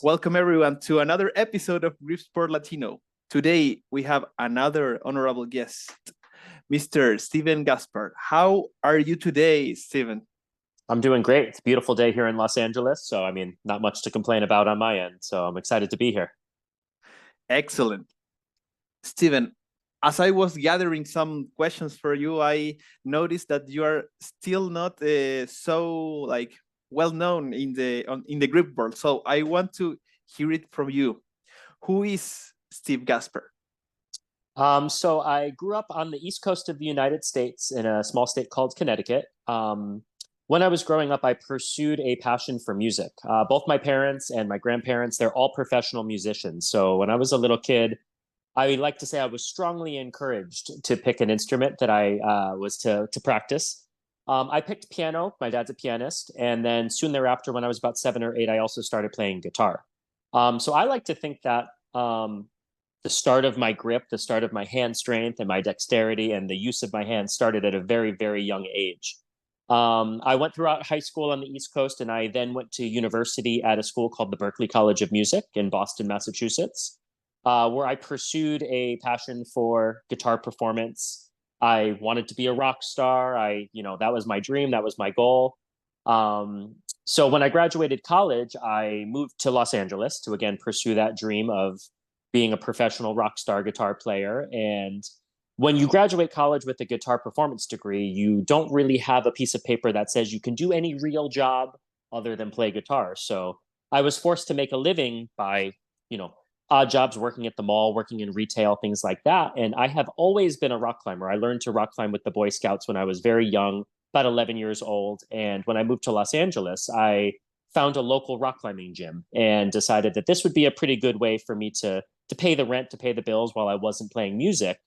Welcome everyone to another episode of Gripsport Latino. Today we have another honorable guest, Mr. Steven Gaspar. How are you today, Steven? I'm doing great. It's a beautiful day here in Los Angeles. So, not much to complain about on my end. So, I'm excited to be here. Excellent. Steven, as I was gathering some questions for you, I noticed that you are still not so well known in the grip world. So I want to hear it from you. Who is Steve Gasper? So, I grew up on the East Coast of the United States in a small state called Connecticut. When I was growing up, I pursued a passion for music. Both my parents and my grandparents, they're all professional musicians. So, when I was a little kid, I like to say I was strongly encouraged to pick an instrument that I was to practice. I picked piano. My dad's a pianist, and then soon thereafter, when I was about 7 or 8, I also started playing guitar. So I like to think that the start of my grip, the start of my hand strength and my dexterity and the use of my hands started at a very, very young age. I went throughout high school on the East Coast, and I then went to university at a school called the Berklee College of Music in Boston, Massachusetts, where I pursued a passion for guitar performance. I wanted to be a rock star. That was my dream. That was my goal. So when I graduated college, I moved to Los Angeles to again pursue that dream of being a professional rock star guitar player. And when you graduate college with a guitar performance degree, you don't really have a piece of paper that says you can do any real job other than play guitar. So I was forced to make a living by, odd jobs working at the mall, working in retail, things like that. And I have always been a rock climber. I learned to rock climb with the Boy Scouts when I was very young, about 11 years old. And when I moved to Los Angeles, I found a local rock climbing gym and decided that this would be a pretty good way for me to pay the rent, to pay the bills while I wasn't playing music.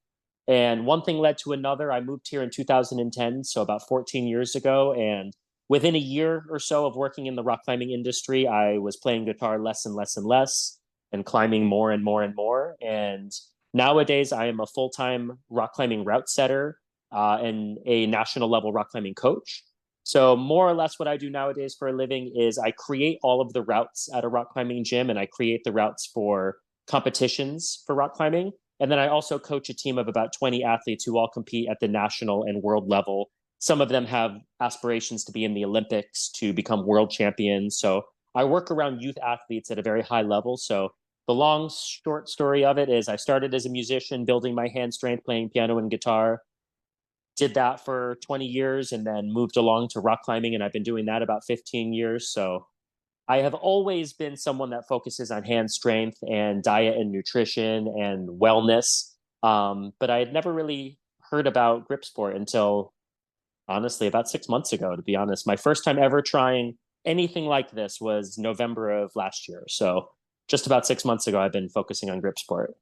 And one thing led to another. I moved here in 2010, so about 14 years ago. And within a year or so of working in the rock climbing industry, I was playing guitar less and less and less and climbing more and more and more. And nowadays, I am a full time rock climbing route setter and a national level rock climbing coach. So, more or less, what I do nowadays for a living is I create all of the routes at a rock climbing gym and I create the routes for competitions for rock climbing. And then I also coach a team of about 20 athletes who all compete at the national and world level. Some of them have aspirations to be in the Olympics, to become world champions. So I work around youth athletes at a very high level. So the long, short story of it is I started as a musician, building my hand strength, playing piano and guitar. Did that for 20 years and then moved along to rock climbing. And I've been doing that about 15 years. So I have always been someone that focuses on hand strength and diet and nutrition and wellness. But I had never really heard about grip sport until honestly about 6 months ago, to be honest. My first time ever trying anything like this was November of last year. So just about 6 months ago, I've been focusing on grip sport.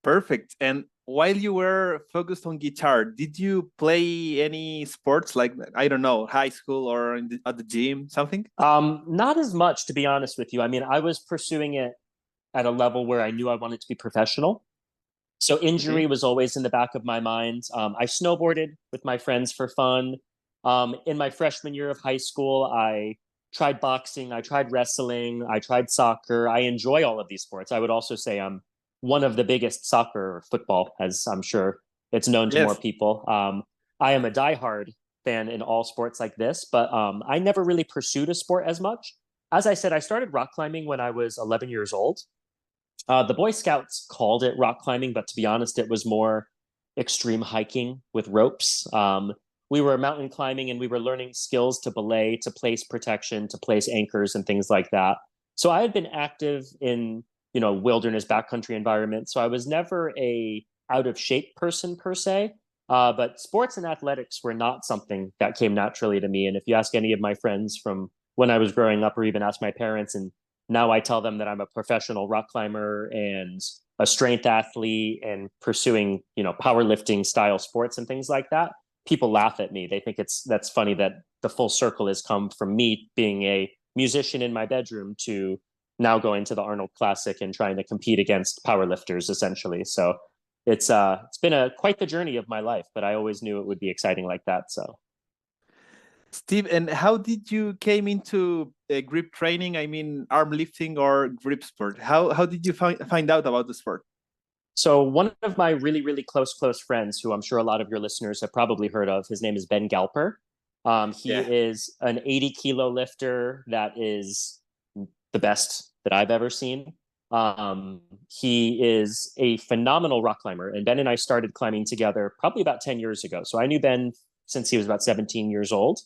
Perfect. And while you were focused on guitar, did you play any sports like, I don't know, high school or at the gym, something? Not as much, to be honest with you. I was pursuing it at a level where I knew I wanted to be professional. So injury Okay. was always in the back of my mind. I snowboarded with my friends for fun. In my freshman year of high school, I tried boxing, I tried wrestling, I tried soccer. I enjoy all of these sports. I would also say I'm one of the biggest soccer or football, as I'm sure it's known to more Yes. people. I am a diehard fan in all sports like this, but I never really pursued a sport as much. As I said, I started rock climbing when I was 11 years old. The Boy Scouts called it rock climbing, but to be honest, it was more extreme hiking with ropes. We were mountain climbing and we were learning skills to belay, to place protection, to place anchors and things like that. So I had been active in, wilderness backcountry environment. So I was never a out of shape person per se. But sports and athletics were not something that came naturally to me. And if you ask any of my friends from when I was growing up, or even ask my parents, and now I tell them that I'm a professional rock climber and a strength athlete and pursuing, powerlifting style sports and things like that, people laugh at me. They think that's funny that the full circle has come from me being a musician in my bedroom to now going to the Arnold Classic and trying to compete against powerlifters essentially. So it's been a quite the journey of my life, but I always knew it would be exciting like that. So Steve, and how did you came into grip training? I mean, arm lifting or grip sport? How did you find out about the sport? So one of my really close friends, who I'm sure a lot of your listeners have probably heard of, his name is Ben Galper. He Yeah. is an 80 kilo lifter that is the best that I've ever seen. He is a phenomenal rock climber, and Ben and I started climbing together probably about 10 years ago. So I knew Ben since he was about 17 years old.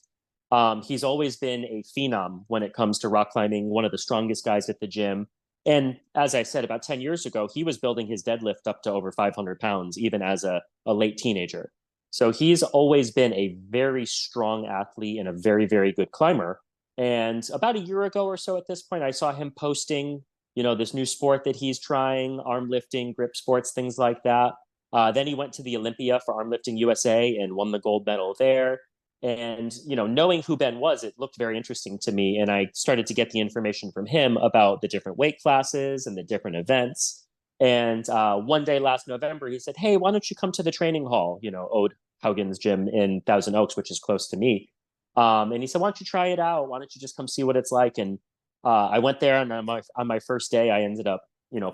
He's always been a phenom when it comes to rock climbing, one of the strongest guys at the gym. And as I said, about 10 years ago, he was building his deadlift up to over 500 pounds, even as a late teenager. So he's always been a very strong athlete and a very good climber. And about a year ago or so at this point, I saw him posting, this new sport that he's trying, arm lifting, grip sports, things like that. Then he went to the Olympia for Arm Lifting USA and won the gold medal there. And, knowing who Ben was, it looked very interesting to me. And I started to get the information from him about the different weight classes and the different events. And one day last November, he said, "Hey, why don't you come to the training hall, Ode Haugen's gym in Thousand Oaks, which is close to me." And he said, "Why don't you try it out? Why don't you just come see what it's like?" And I went there, and on my first day, I ended up,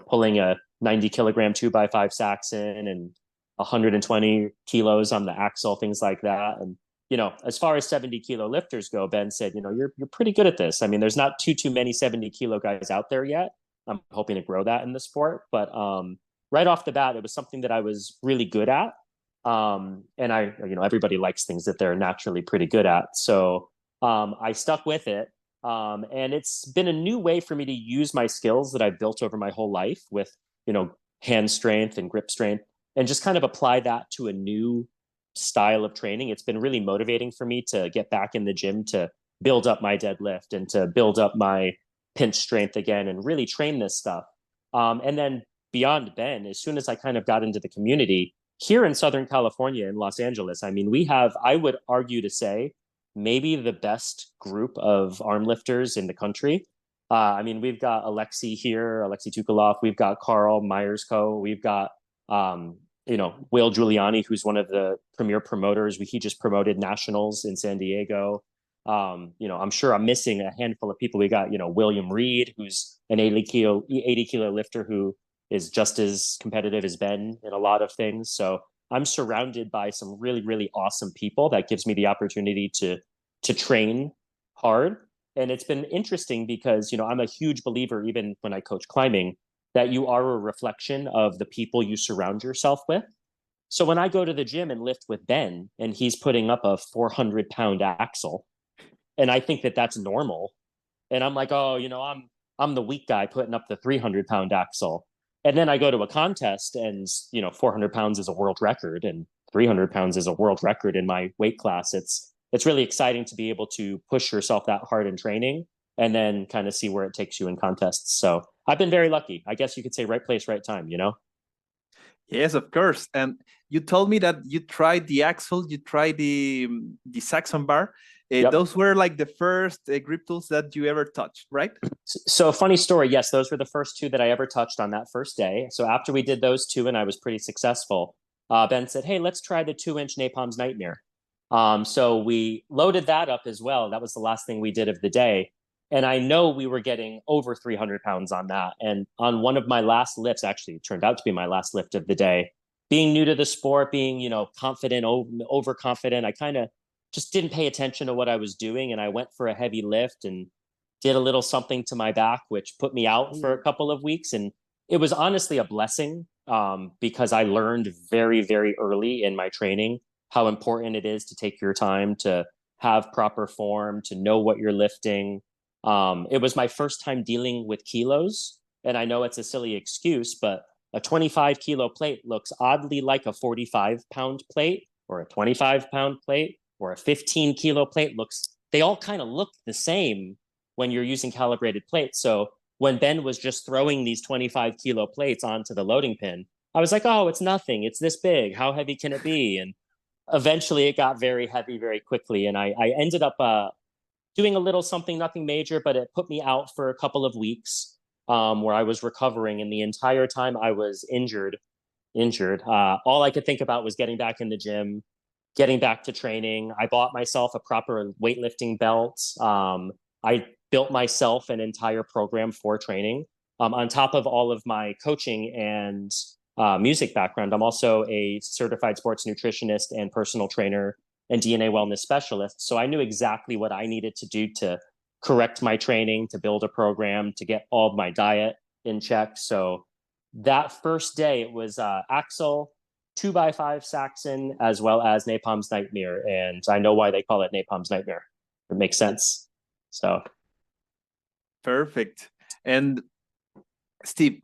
pulling a 90 kilogram 2x5 Saxon and 120 kilos on the axle, things like that. And as far as 70 kilo lifters go, Ben said, you're pretty good at this. I mean, there's not too many 70 kilo guys out there yet. I'm hoping to grow that in the sport, but right off the bat, it was something that I was really good at. And everybody likes things that they're naturally pretty good at. So I stuck with it. And it's been a new way for me to use my skills that I've built over my whole life with, hand strength and grip strength, and just kind of apply that to a new style of training. It's been really motivating for me to get back in the gym to build up my deadlift and to build up my pinch strength again and really train this stuff. And then beyond Ben, as soon as I kind of got into the community here in Southern California in Los Angeles, I mean, we have, I would argue to say, maybe the best group of arm lifters in the country. I mean, we've got Alexei Tukalov, we've got Carl Myersco, we've got Will Giuliani, who's one of the premier promoters. He just promoted nationals in San Diego. I'm sure I'm missing a handful of people. We got, William Reed, who's an 80 kilo lifter who is just as competitive as Ben in a lot of things. So I'm surrounded by some really awesome people that gives me the opportunity to train hard. And it's been interesting because, I'm a huge believer, even when I coach climbing, that you are a reflection of the people you surround yourself with. So when I go to the gym and lift with Ben and he's putting up a 400-pound axle, and I think that that's normal, and I'm like, "Oh, I'm the weak guy putting up the 300-pound axle." And then I go to a contest and, 400 pounds is a world record and 300 pounds is a world record in my weight class. It's really exciting to be able to push yourself that hard in training and then kind of see where it takes you in contests. So I've been very lucky. I guess you could say right place, right time. Yes, of course. And you told me that you tried the axle, you tried the Saxon bar. Yep. Those were like the first grip tools that you ever touched, right? So a funny story. Yes, those were the first two that I ever touched on that first day. So after we did those two and I was pretty successful, Ben said, "Hey, let's try the 2-inch Napalm's Nightmare." So we loaded that up as well. That was the last thing we did of the day. And I know we were getting over 300 pounds on that. And on one of my last lifts, actually, it turned out to be my last lift of the day, being new to the sport, being, confident, overconfident, I kind of just didn't pay attention to what I was doing. And I went for a heavy lift and did a little something to my back, which put me out for a couple of weeks. And it was honestly a blessing because I learned very early in my training how important it is to take your time to have proper form, to know what you're lifting. It was my first time dealing with kilos. And I know it's a silly excuse, but a 25 kilo plate looks oddly like a 45-pound plate or a 25-pound plate or a 15 kilo plate they all kind of look the same when you're using calibrated plates. So when Ben was just throwing these 25 kilo plates onto the loading pin, I was like, "Oh, it's nothing. It's this big. How heavy can it be?" And eventually it got very heavy very quickly. And I ended up doing a little something, nothing major, but it put me out for a couple of weeks where I was recovering. And the entire time I was injured, all I could think about was getting back in the gym, getting back to training. I bought myself a proper weightlifting belt. I built myself an entire program for training. On top of all of my coaching and music background, I'm also a certified sports nutritionist and personal trainer and DNA wellness specialist. So I knew exactly what I needed to do to correct my training, to build a program, to get all of my diet in check. So that first day, it was Axel, 2x5 Saxon, as well as Napalm's Nightmare. And I know why they call it Napalm's Nightmare. It makes sense. So Perfect. And Steve,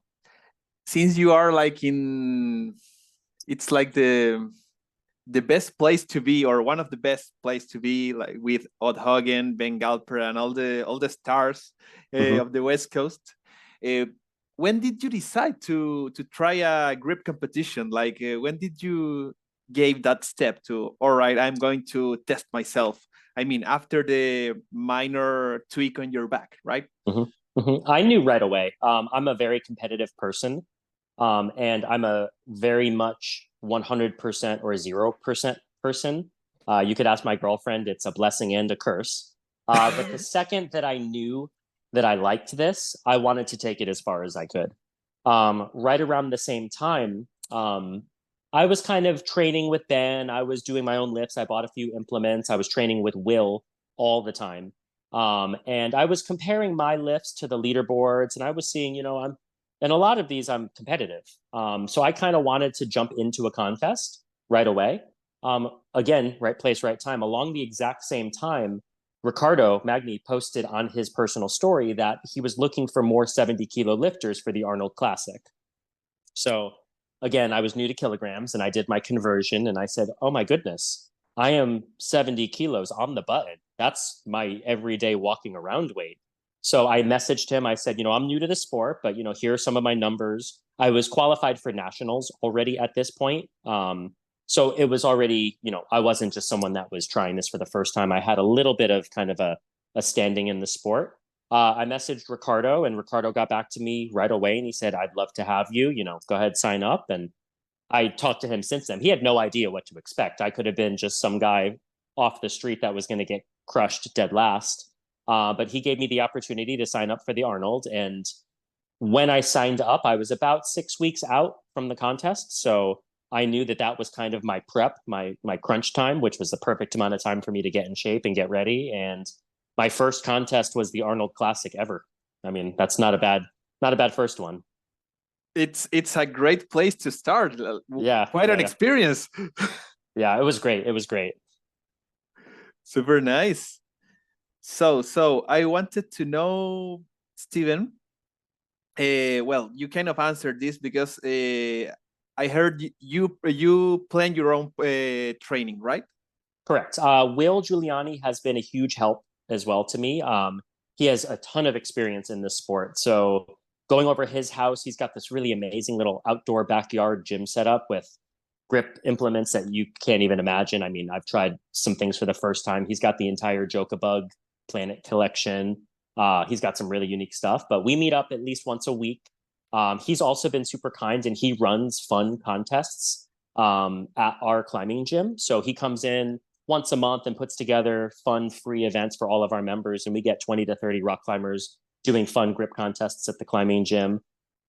since you are like in, it's like the best place to be, or one of the best place to be, like with Odd Hagen, Ben Galper, and all the stars of the West Coast. Uh, when did you decide to try a grip competition? Like when did you gave that step to, all right, I'm going to test myself? I mean, after the minor tweak on your back, right? I knew right away. I'm a very competitive person. And I'm a very much 100% or 0% person. You could ask my girlfriend, it's a blessing and a curse. But the second that I knew that I liked this, I wanted to take it as far as I could. Right around the same time, I was kind of training with Ben. I was doing my own lifts. I bought a few implements. I was training with Will all the time. And I was comparing my lifts to the leaderboards, and I was seeing, and a lot of these I'm competitive. So I kind of wanted to jump into a contest right away. Again, right place, right time. Along the exact same time, Ricardo Magni posted on his personal story that he was looking for more 70-kilo lifters for the Arnold Classic. So again, I was new to kilograms and I did my conversion and I said, oh my goodness, I am 70 kilos on the button. That's my everyday walking around weight. So I messaged him. I said, I'm new to the sport, but here are some of my numbers. I was qualified for nationals already at this point. So it was already, I wasn't just someone that was trying this for the first time. I had a little bit of kind of a standing in the sport. I messaged Ricardo and Ricardo got back to me right away and he said, I'd love to have you, go ahead, sign up. And I talked to him since then. He had no idea what to expect. I could have been just some guy off the street that was going to get crushed dead last. But he gave me the opportunity to sign up for the Arnold. And when I signed up, I was about 6 weeks out from the contest. So I knew that that was kind of my prep, my crunch time, which was the perfect amount of time for me to get in shape and get ready. And my first contest was the Arnold Classic ever. I mean, that's not a bad first one. It's a great place to start. Yeah, Quite an yeah. experience. Yeah, it was great. It was great. Super nice. So I wanted to know, Steven. Well, you kind of answered this because I heard you plan your own training, right? Correct. Will Giuliani has been a huge help as well to me. He has a ton of experience in this sport. So going over his house, he's got this really amazing little outdoor backyard gym setup with grip implements that you can't even imagine. I mean, I've tried some things for the first time. He's got the entire Jokabug Planet collection. He's got some really unique stuff, but we meet up at least once a week. He's also been super kind and he runs fun contests at our climbing gym. So he comes in once a month and puts together fun free events for all of our members. And we get 20 to 30 rock climbers doing fun grip contests at the climbing gym.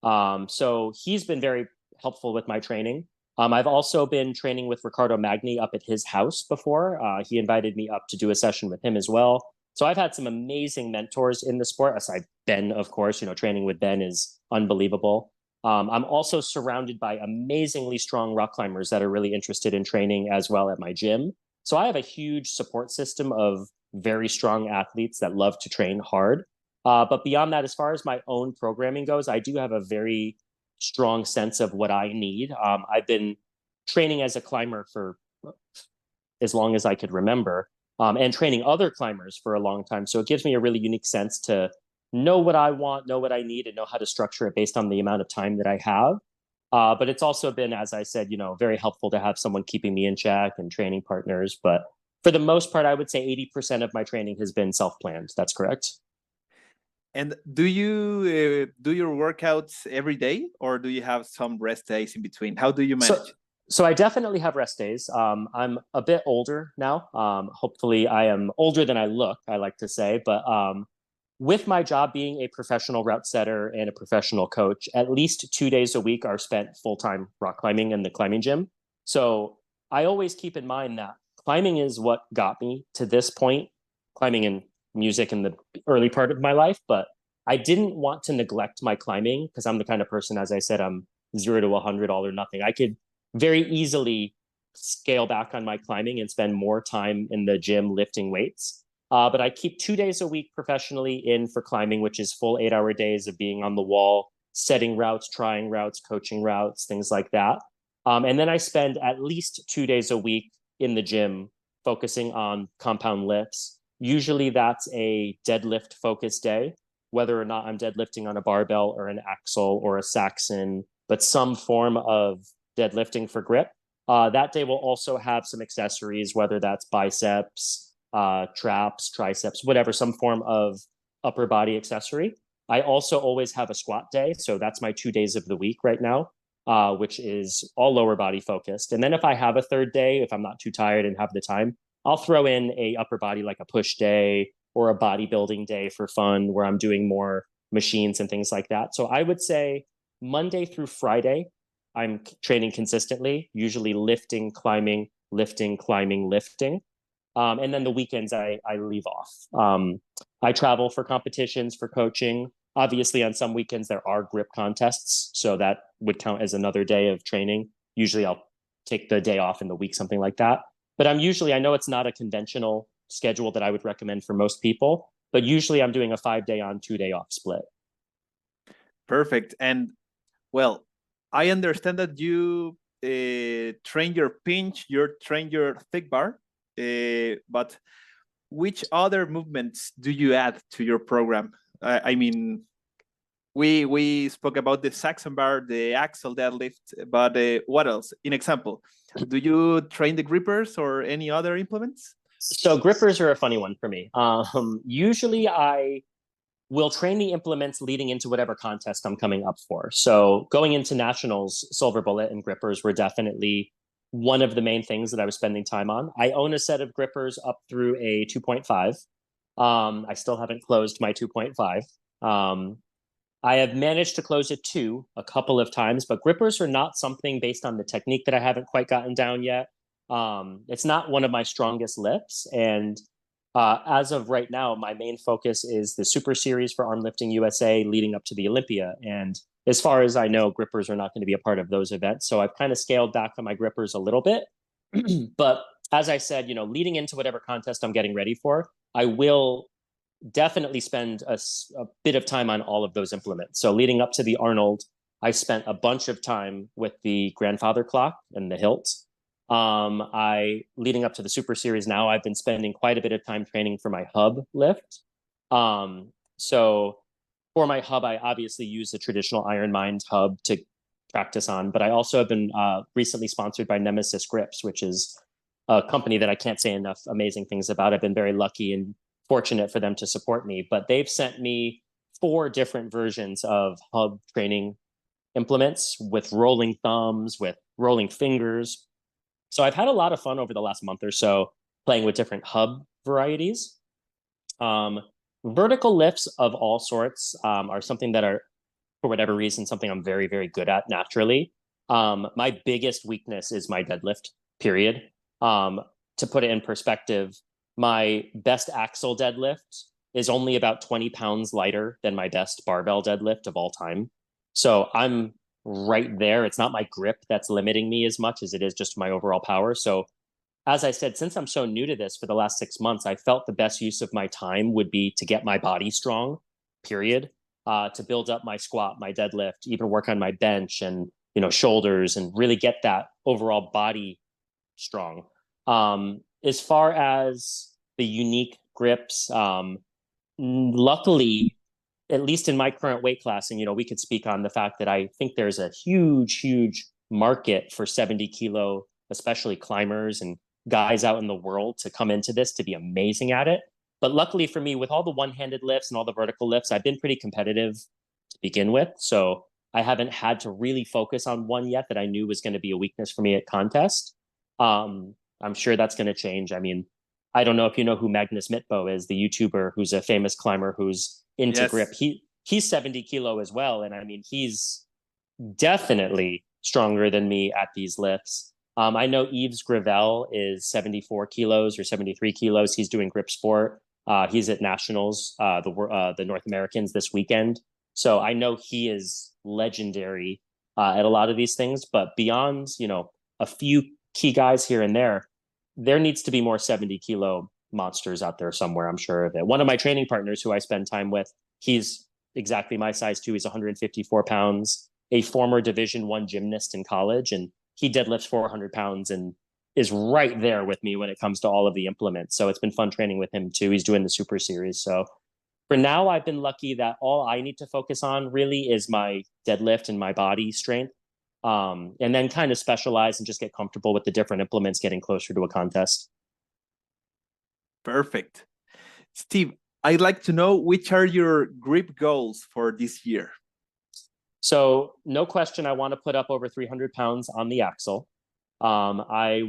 So he's been very helpful with my training. I've also been training with Ricardo Magni up at his house before. He invited me up to do a session with him as well. So I've had some amazing mentors in the sport, aside Ben, of course. Training with Ben is unbelievable. I'm also surrounded by amazingly strong rock climbers that are really interested in training as well at my gym. So I have a huge support system of very strong athletes that love to train hard. But beyond that, as far as my own programming goes, I do have a very strong sense of what I need. I've been training as a climber for as long as I could remember, and training other climbers for a long time. So it gives me a really unique sense to know what I want, know what I need, and know how to structure it based on the amount of time that I have. But it's also been, as I said, very helpful to have someone keeping me in check and training partners. But for the most part, I would say 80% of my training has been self-planned. That's correct. And do you do your workouts every day, or do you have some rest days in between? How do you So manage? So I definitely have rest days. I'm a bit older now. Hopefully, I am older than I look, I like to say. But with my job being a professional route setter and a professional coach, at least 2 days a week are spent full time rock climbing in the climbing gym. So I always keep in mind that climbing is what got me to this point, climbing and music in the early part of my life. But I didn't want to neglect my climbing because I'm the kind of person, as I said, I'm 0 to 100 all or nothing. I could very easily scale back on my climbing and spend more time in the gym lifting weights. But I keep 2 days a week professionally in for climbing, which is full 8 hour days of being on the wall, setting routes, trying routes, coaching routes, things like that. And then I spend at least 2 days a week in the gym focusing on compound lifts. Usually that's a deadlift focused day, whether or not I'm deadlifting on a barbell or an axle or a Saxon, but some form of deadlifting for grip. That day will also have some accessories, whether that's biceps, traps, triceps, whatever, some form of upper body accessory. I also always have a squat day. So that's my 2 days of the week right now, which is all lower body focused. And then if I have a third day, if I'm not too tired and have the time, I'll throw in a upper body like a push day or a bodybuilding day for fun where I'm doing more machines and things like that. So I would say Monday through Friday, I'm training consistently, usually lifting, climbing, lifting, climbing, lifting. And then the weekends I leave off. I travel for competitions, for coaching. Obviously, on some weekends, there are grip contests. So that would count as another day of training. Usually, I'll take the day off in the week, something like that. But I know it's not a conventional schedule that I would recommend for most people, but usually I'm doing a 5 day on, 2 day off split. Perfect. And well, I understand that you train your pinch, you train your thick bar, but which other movements do you add to your program? I mean, we spoke about the Saxon bar, the axle deadlift, but what else? In example, do you train the grippers or any other implements? So grippers are a funny one for me. Usually I will train the implements leading into whatever contest I'm coming up for. So going into nationals, silver bullet and grippers were definitely one of the main things that I was spending time on. I own a set of grippers up through a 2.5. I still haven't closed my 2.5. I have managed to close it two a couple of times, but grippers are not something based on the technique that I haven't quite gotten down yet. It's not one of my strongest lifts. And as of right now, my main focus is the Super Series for Arm Lifting USA leading up to the Olympia. And as far as I know, grippers are not going to be a part of those events. So I've kind of scaled back on my grippers a little bit. But as I said, leading into whatever contest I'm getting ready for, I will definitely spend a bit of time on all of those implements. So leading up to the Arnold, I spent a bunch of time with the grandfather clock and the hilt. I leading up to the Super Series now, I've been spending quite a bit of time training for my hub lift. So for my hub, I obviously use the traditional Iron Mind hub to practice on, but I also have been recently sponsored by Nemesis Grips, which is a company that I can't say enough amazing things about. I've been very lucky and fortunate for them to support me, but they've sent me 4 different versions of hub training implements with rolling thumbs, with rolling fingers. So I've had a lot of fun over the last month or so playing with different hub varieties. Vertical lifts of all sorts are something that are, for whatever reason, something I'm very, very good at naturally. My biggest weakness is my deadlift, period. To put it in perspective, my best axle deadlift is only about 20 pounds lighter than my best barbell deadlift of all time. So I'm right there. It's not my grip that's limiting me as much as it is just my overall power. So as I said, since I'm so new to this for the last 6 months, I felt the best use of my time would be to get my body strong, period. To build up my squat, my deadlift, even work on my bench and shoulders, and really get that overall body strong. As far as the unique grips, luckily, at least in my current weight class, and we could speak on the fact that I think there's a huge, huge market for 70 kilo, especially climbers and guys out in the world to come into this to be amazing at it. But luckily for me, with all the one-handed lifts and all the vertical lifts, I've been pretty competitive to begin with. So I haven't had to really focus on one yet that I knew was going to be a weakness for me at contest. I'm sure that's going to change. I mean, I don't know if you know who Magnus Mitbo is, the YouTuber who's a famous climber who's into grip. Yes. He's 70 kilo as well, and I mean he's definitely stronger than me at these lifts. I know Yves Gravel is 74 kilos or 73 kilos. He's doing Gripsport. He's at nationals, the North Americans this weekend. So I know he is legendary at a lot of these things. But beyond, a few key guys here and there needs to be more 70-kilo monsters out there somewhere. I'm sure of it. One of my training partners who I spend time with, he's exactly my size too. He's 154 pounds, a former Division I gymnast in college, and he deadlifts 400 pounds and is right there with me when it comes to all of the implements. So it's been fun training with him too. He's doing the super series. So for now, I've been lucky that all I need to focus on really is my deadlift and my body strength. And then kind of specialize and just get comfortable with the different implements getting closer to a contest. Perfect. Steve, I'd like to know which are your grip goals for this year? So no question, I want to put up over 300 pounds on the axle. I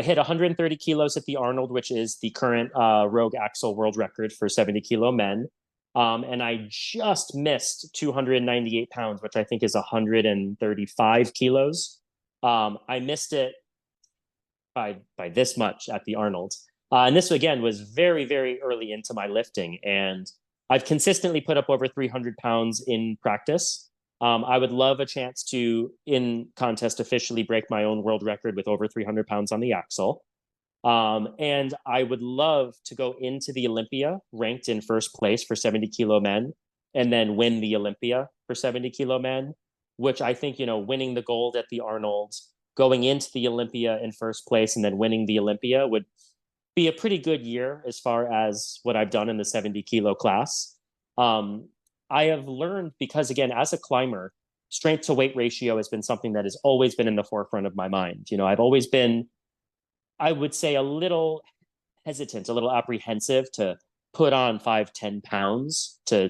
hit 130 kilos at the Arnold, which is the current Rogue Axle world record for 70 kilo men. And I just missed 298 pounds, which I think is 135 kilos. I missed it by this much at the Arnold. And this again was very, very early into my lifting. And I've consistently put up over 300 pounds in practice. I would love a chance to, in contest, officially break my own world record with over 300 pounds on the axle. And I would love to go into the Olympia ranked in first place for 70 kilo men and then win the Olympia for 70 kilo men, which I think, winning the gold at the Arnold, going into the Olympia in first place and then winning the Olympia would be a pretty good year as far as what I've done in the 70 kilo class. I have learned because, again, as a climber, strength to weight ratio has been something that has always been in the forefront of my mind. I've always been, I would say, a little hesitant, a little apprehensive to put on 5-10 pounds to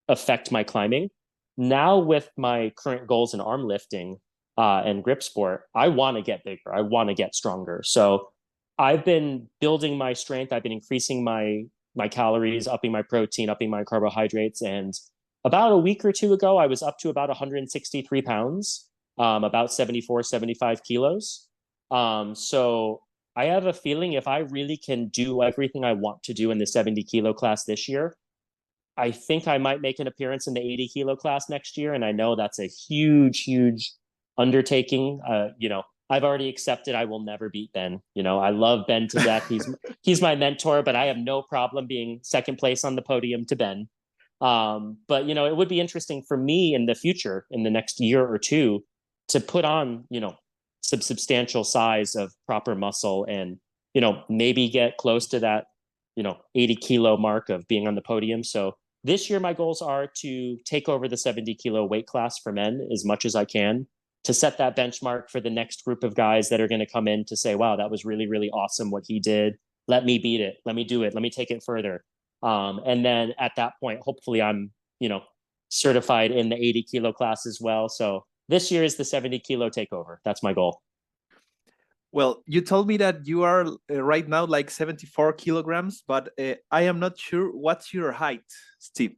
affect my climbing. Now with my current goals in arm lifting and grip sport, I want to get bigger. I want to get stronger. So I've been building my strength. I've been increasing my calories, upping my protein, upping my carbohydrates. And about a week or two ago, I was up to about 163 pounds, about 74, 75 kilos. So I have a feeling if I really can do everything I want to do in the 70 kilo class this year, I think I might make an appearance in the 80 kilo class next year. And I know that's a huge, huge undertaking. I've already accepted I will never beat Ben. I love Ben to death. He's my mentor, but I have no problem being second place on the podium to Ben. But it would be interesting for me in the future, in the next year or two, to put on, some substantial size of proper muscle and, maybe get close to that, 80 kilo mark of being on the podium. So this year, my goals are to take over the 70 kilo weight class for men as much as I can, to set that benchmark for the next group of guys that are going to come in to say, wow, that was really, really awesome what he did. Let me beat it. Let me do it. Let me take it further. And then at that point, hopefully I'm, certified in the 80 kilo class as well. So this year is the 70 kilo takeover. That's my goal. Well, you told me that you are right now like 74 kilograms, but I am not sure what's your height, Steve.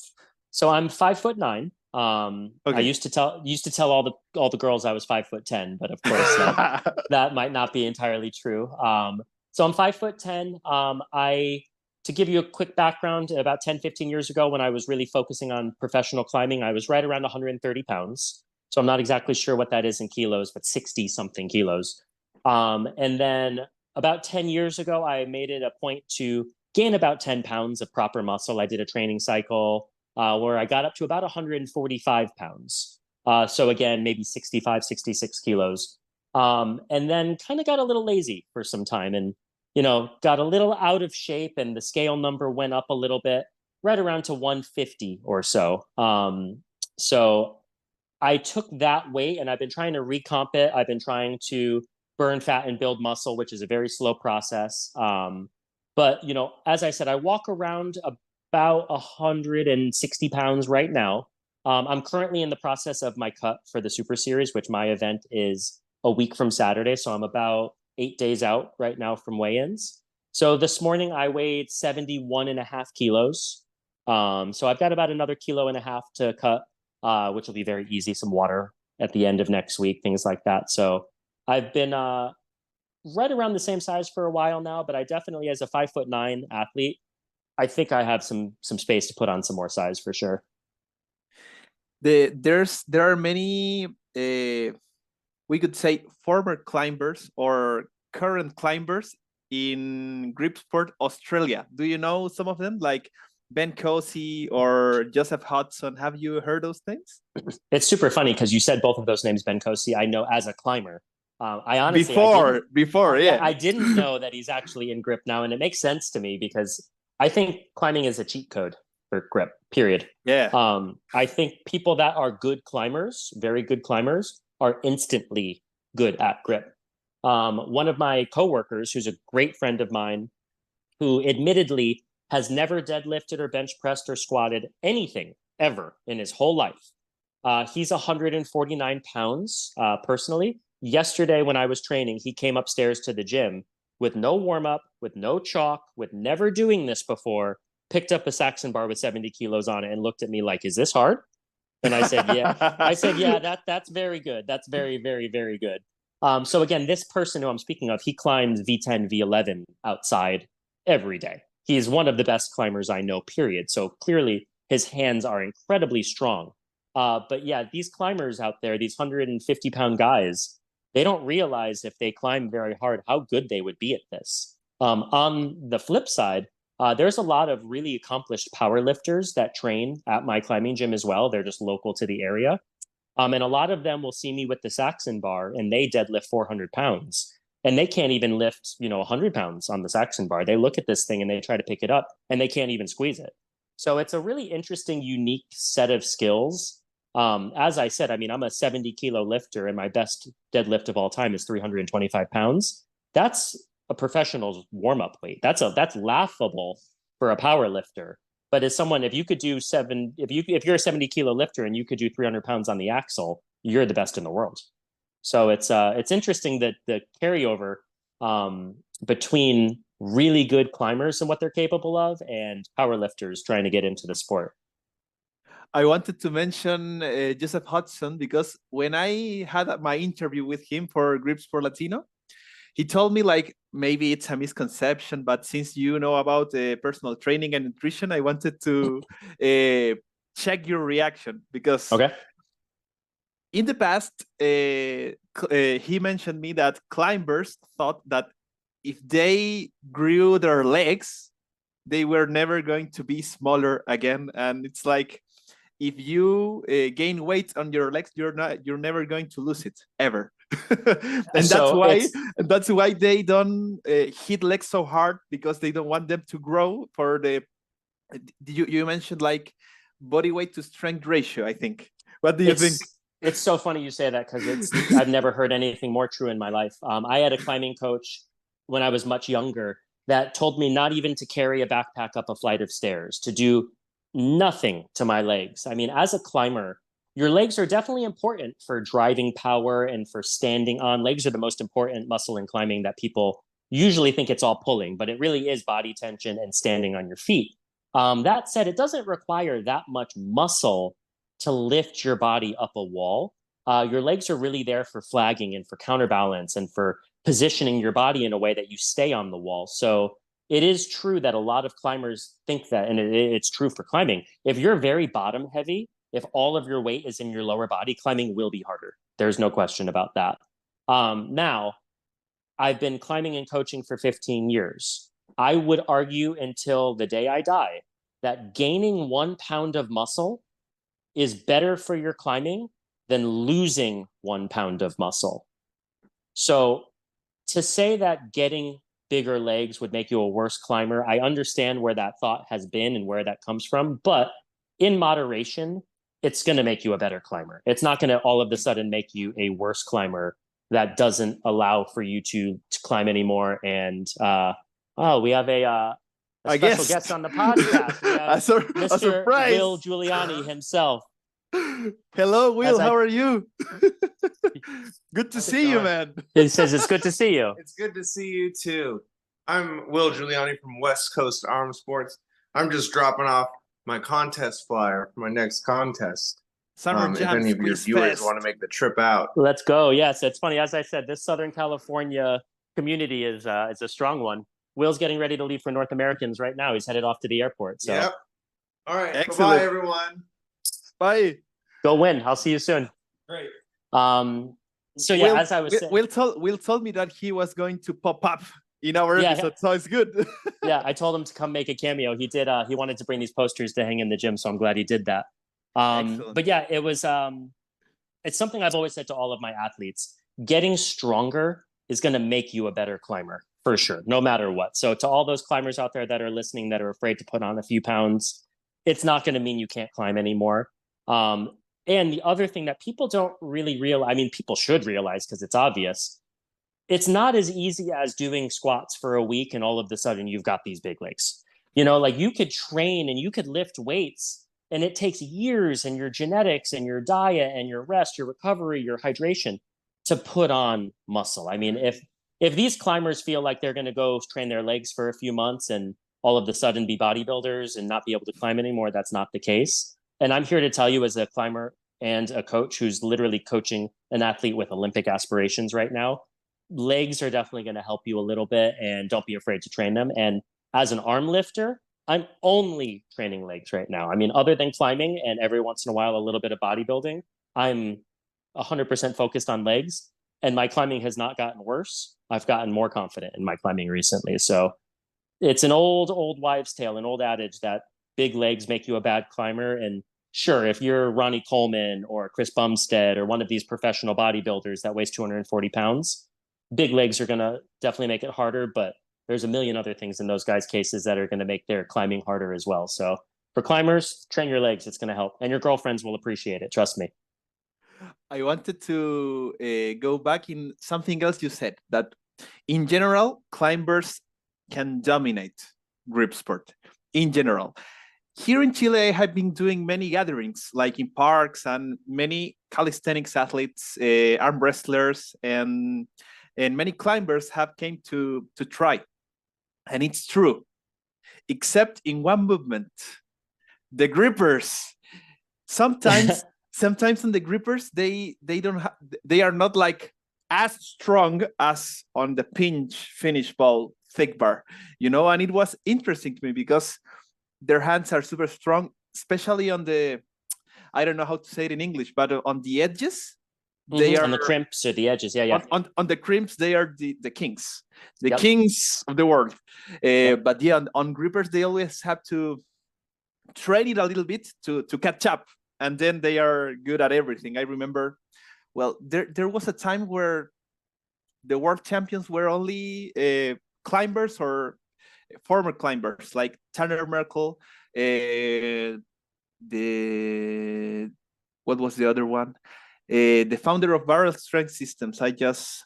So I'm 5'9". Okay. I used to tell all the girls I was 5'10", but of course that might not be entirely true. So I'm 5'10". To give you a quick background, about 10, 15 years ago, when I was really focusing on professional climbing, I was right around 130 pounds. So I'm not exactly sure what that is in kilos, but 60 something kilos. And then about 10 years ago, I made it a point to gain about 10 pounds of proper muscle. I did a training cycle where I got up to about 145 pounds. So again, maybe 65, 66 kilos. And then kind of got a little lazy for some time and, got a little out of shape and the scale number went up a little bit, right around to 150 or so. So I took that weight and I've been trying to recomp it. I've been trying to burn fat and build muscle, which is a very slow process. But, as I said, I walk around about 160 pounds right now. I'm currently in the process of my cut for the Super Series, which my event is a week from Saturday. So I'm about 8 days out right now from weigh-ins. So this morning I weighed 71.5 kilos. So I've got about another kilo and a half to cut, which will be very easy. Some water at the end of next week, things like that. So I've been right around the same size for a while now, but I definitely, as a 5'9" athlete, I think I have some space to put on some more size for sure. There are many we could say former climbers or current climbers in Gripsport Australia. Do you know some of them, like Ben Cozy or Joseph Hudson? Have you heard those things? It's super funny because you said both of those names, Ben Cozy. I know as a climber. I honestly, Before, yeah, yeah. I didn't know that he's actually in grip now, and it makes sense to me because I think climbing is a cheat code for grip. Period. Yeah. I think people that are good climbers, very good climbers, are instantly good at grip. One of my coworkers, who's a great friend of mine, who admittedly has never deadlifted or bench pressed or squatted anything ever in his whole life. He's 149 pounds personally. Yesterday, when I was training, he came upstairs to the gym with no warm up, with no chalk, with never doing this before, picked up a Saxon bar with 70 kilos on it and looked at me like, is this hard? And I said, yeah. I said, yeah, that's very good. That's very, very, very good. So again, this person who I'm speaking of, he climbs V10, V11 outside every day. He's one of the best climbers I know, period. So clearly his hands are incredibly strong. But yeah, these climbers out there, these 150-pound guys, they don't realize if they climb very hard how good they would be at this. On the flip side, there's a lot of really accomplished power lifters that train at my climbing gym as well. They're just local to the area. And a lot of them will see me with the Saxon bar and they deadlift 400 pounds and they can't even lift, 100 pounds on the Saxon bar. They look at this thing and they try to pick it up and they can't even squeeze it. So it's a really interesting, unique set of skills. As I said, I mean, I'm a 70-kilo lifter and my best deadlift of all time is 325 pounds. That's a professional's warm-up weight. That's laughable for a power lifter. But as someone, if you could do if you're a 70-kilo lifter and you could do 300 pounds on the axle, you're the best in the world. So it's interesting that the carryover between really good climbers and what they're capable of and power lifters trying to get into the sport. I wanted to mention Joseph Hudson because when I had my interview with him for Gripsport Latino, he told me like maybe it's a misconception, but since you know about personal training and nutrition, I wanted to check your reaction because okay. In the past, he mentioned me that climbers thought that if they grew their legs, they were never going to be smaller again, and it's like if you gain weight on your legs, you're never going to lose it ever. And so that's why they don't hit legs so hard because they don't want them to grow for the you mentioned like body weight to strength ratio, I think. What do you think? It's so funny you say that because I've never heard anything more true in my life. I had a climbing coach when I was much younger that told me not even to carry a backpack up a flight of stairs, to do nothing to my legs. I mean, as a climber, your legs are definitely important for driving power and for standing on. Legs are the most important muscle in climbing that people usually think it's all pulling, but it really is body tension and standing on your feet. That said, it doesn't require that much muscle to lift your body up a wall. Your legs are really there for flagging and for counterbalance and for positioning your body in a way that you stay on the wall. So it is true that a lot of climbers think that, and it's true for climbing. If you're very bottom heavy, if all of your weight is in your lower body, climbing will be harder. There's no question about that. Now, I've been climbing and coaching for 15 years. I would argue until the day I die that gaining 1 pound of muscle is better for your climbing than losing 1 pound of muscle. So to say that getting bigger legs would make you a worse climber, I understand where that thought has been and where that comes from, but in moderation, it's going to make you a better climber. It's not going to all of a sudden make you a worse climber that doesn't allow for you to climb anymore. And we have a special guest on the podcast. We have a surprise. Will Giuliani himself. Hello, Will. As How I, are you? Good to How's it see you, going? man. he says, it's good to see you. It's good to see you too. I'm Will Giuliani from West Coast Arm Sports. I'm just dropping off my contest flyer for my next contest. Summer If any Jams of your Quiz viewers want to Fest. make the trip out. Let's go. Yes, it's funny. As I said, this Southern California community is a strong one. Will's getting ready to leave for North Americans right now. He's headed off to the airport. So Yep. All right. Bye-bye, Excellent. everyone. Bye. go win. I'll see you soon. Great. So yeah, Will as I was saying, Will told me that he was going to pop up in our yeah, episode, so it's good. yeah, I told him to come make a cameo. He did. He wanted to bring these posters to hang in the gym, so I'm glad he did that. Excellent. But yeah, it was. It's something I've always said to all of my athletes: getting stronger is going to make you a better climber for sure, no matter what. So to all those climbers out there that are listening that are afraid to put on a few pounds, it's not going to mean you can't climb anymore. And the other thing that people don't really realize, I mean, people should realize because it's obvious, it's not as easy as doing squats for a week and all of a sudden you've got these big legs. You know, like you could train and you could lift weights and it takes years and your genetics and your diet and your rest, your recovery, your hydration to put on muscle. I mean, if these climbers feel like they're going to go train their legs for a few months and all of a sudden be bodybuilders and not be able to climb anymore, that's not the case. And I'm here to tell you, as a climber and a coach who's literally coaching an athlete with Olympic aspirations right now, legs are definitely going to help you a little bit, and don't be afraid to train them. And as an arm lifter, I'm only training legs right now. I mean, other than climbing and every once in a while a little bit of bodybuilding, I'm 100% focused on legs. And my climbing has not gotten worse. I've gotten more confident in my climbing recently. So it's an old wives' tale, an old adage that big legs make you a bad climber. And sure, if you're Ronnie Coleman or Chris Bumstead or one of these professional bodybuilders that weighs 240 pounds, big legs are going to definitely make it harder. But there's a million other things in those guys' cases that are going to make their climbing harder as well. So for climbers, train your legs. It's going to help. And your girlfriends will appreciate it. Trust me. I wanted to go back in something else you said, that in general, climbers can dominate grip sport in general. Here in Chile, I have been doing many gatherings, like in parks, and many calisthenics athletes, arm wrestlers, and many climbers have came to try. And it's true, except in one movement, the grippers. Sometimes sometimes on the grippers, they don't have, they are not like as strong as on the pinch finish ball thick bar, you know. And it was interesting to me because their hands are super strong, especially on the, I don't know how to say it in English, but on the edges, they On are the crimps or the edges. Yeah, yeah. on the crimps, they are the kings, the Yep. kings of the world. Yep. But yeah, on grippers, they always have to train it a little bit to catch up, and then they are good at everything. I remember, well, there was a time where the world champions were only climbers or former climbers, like Tanner Merkel, the what was the other one? The founder of Barrel Strength Systems. I just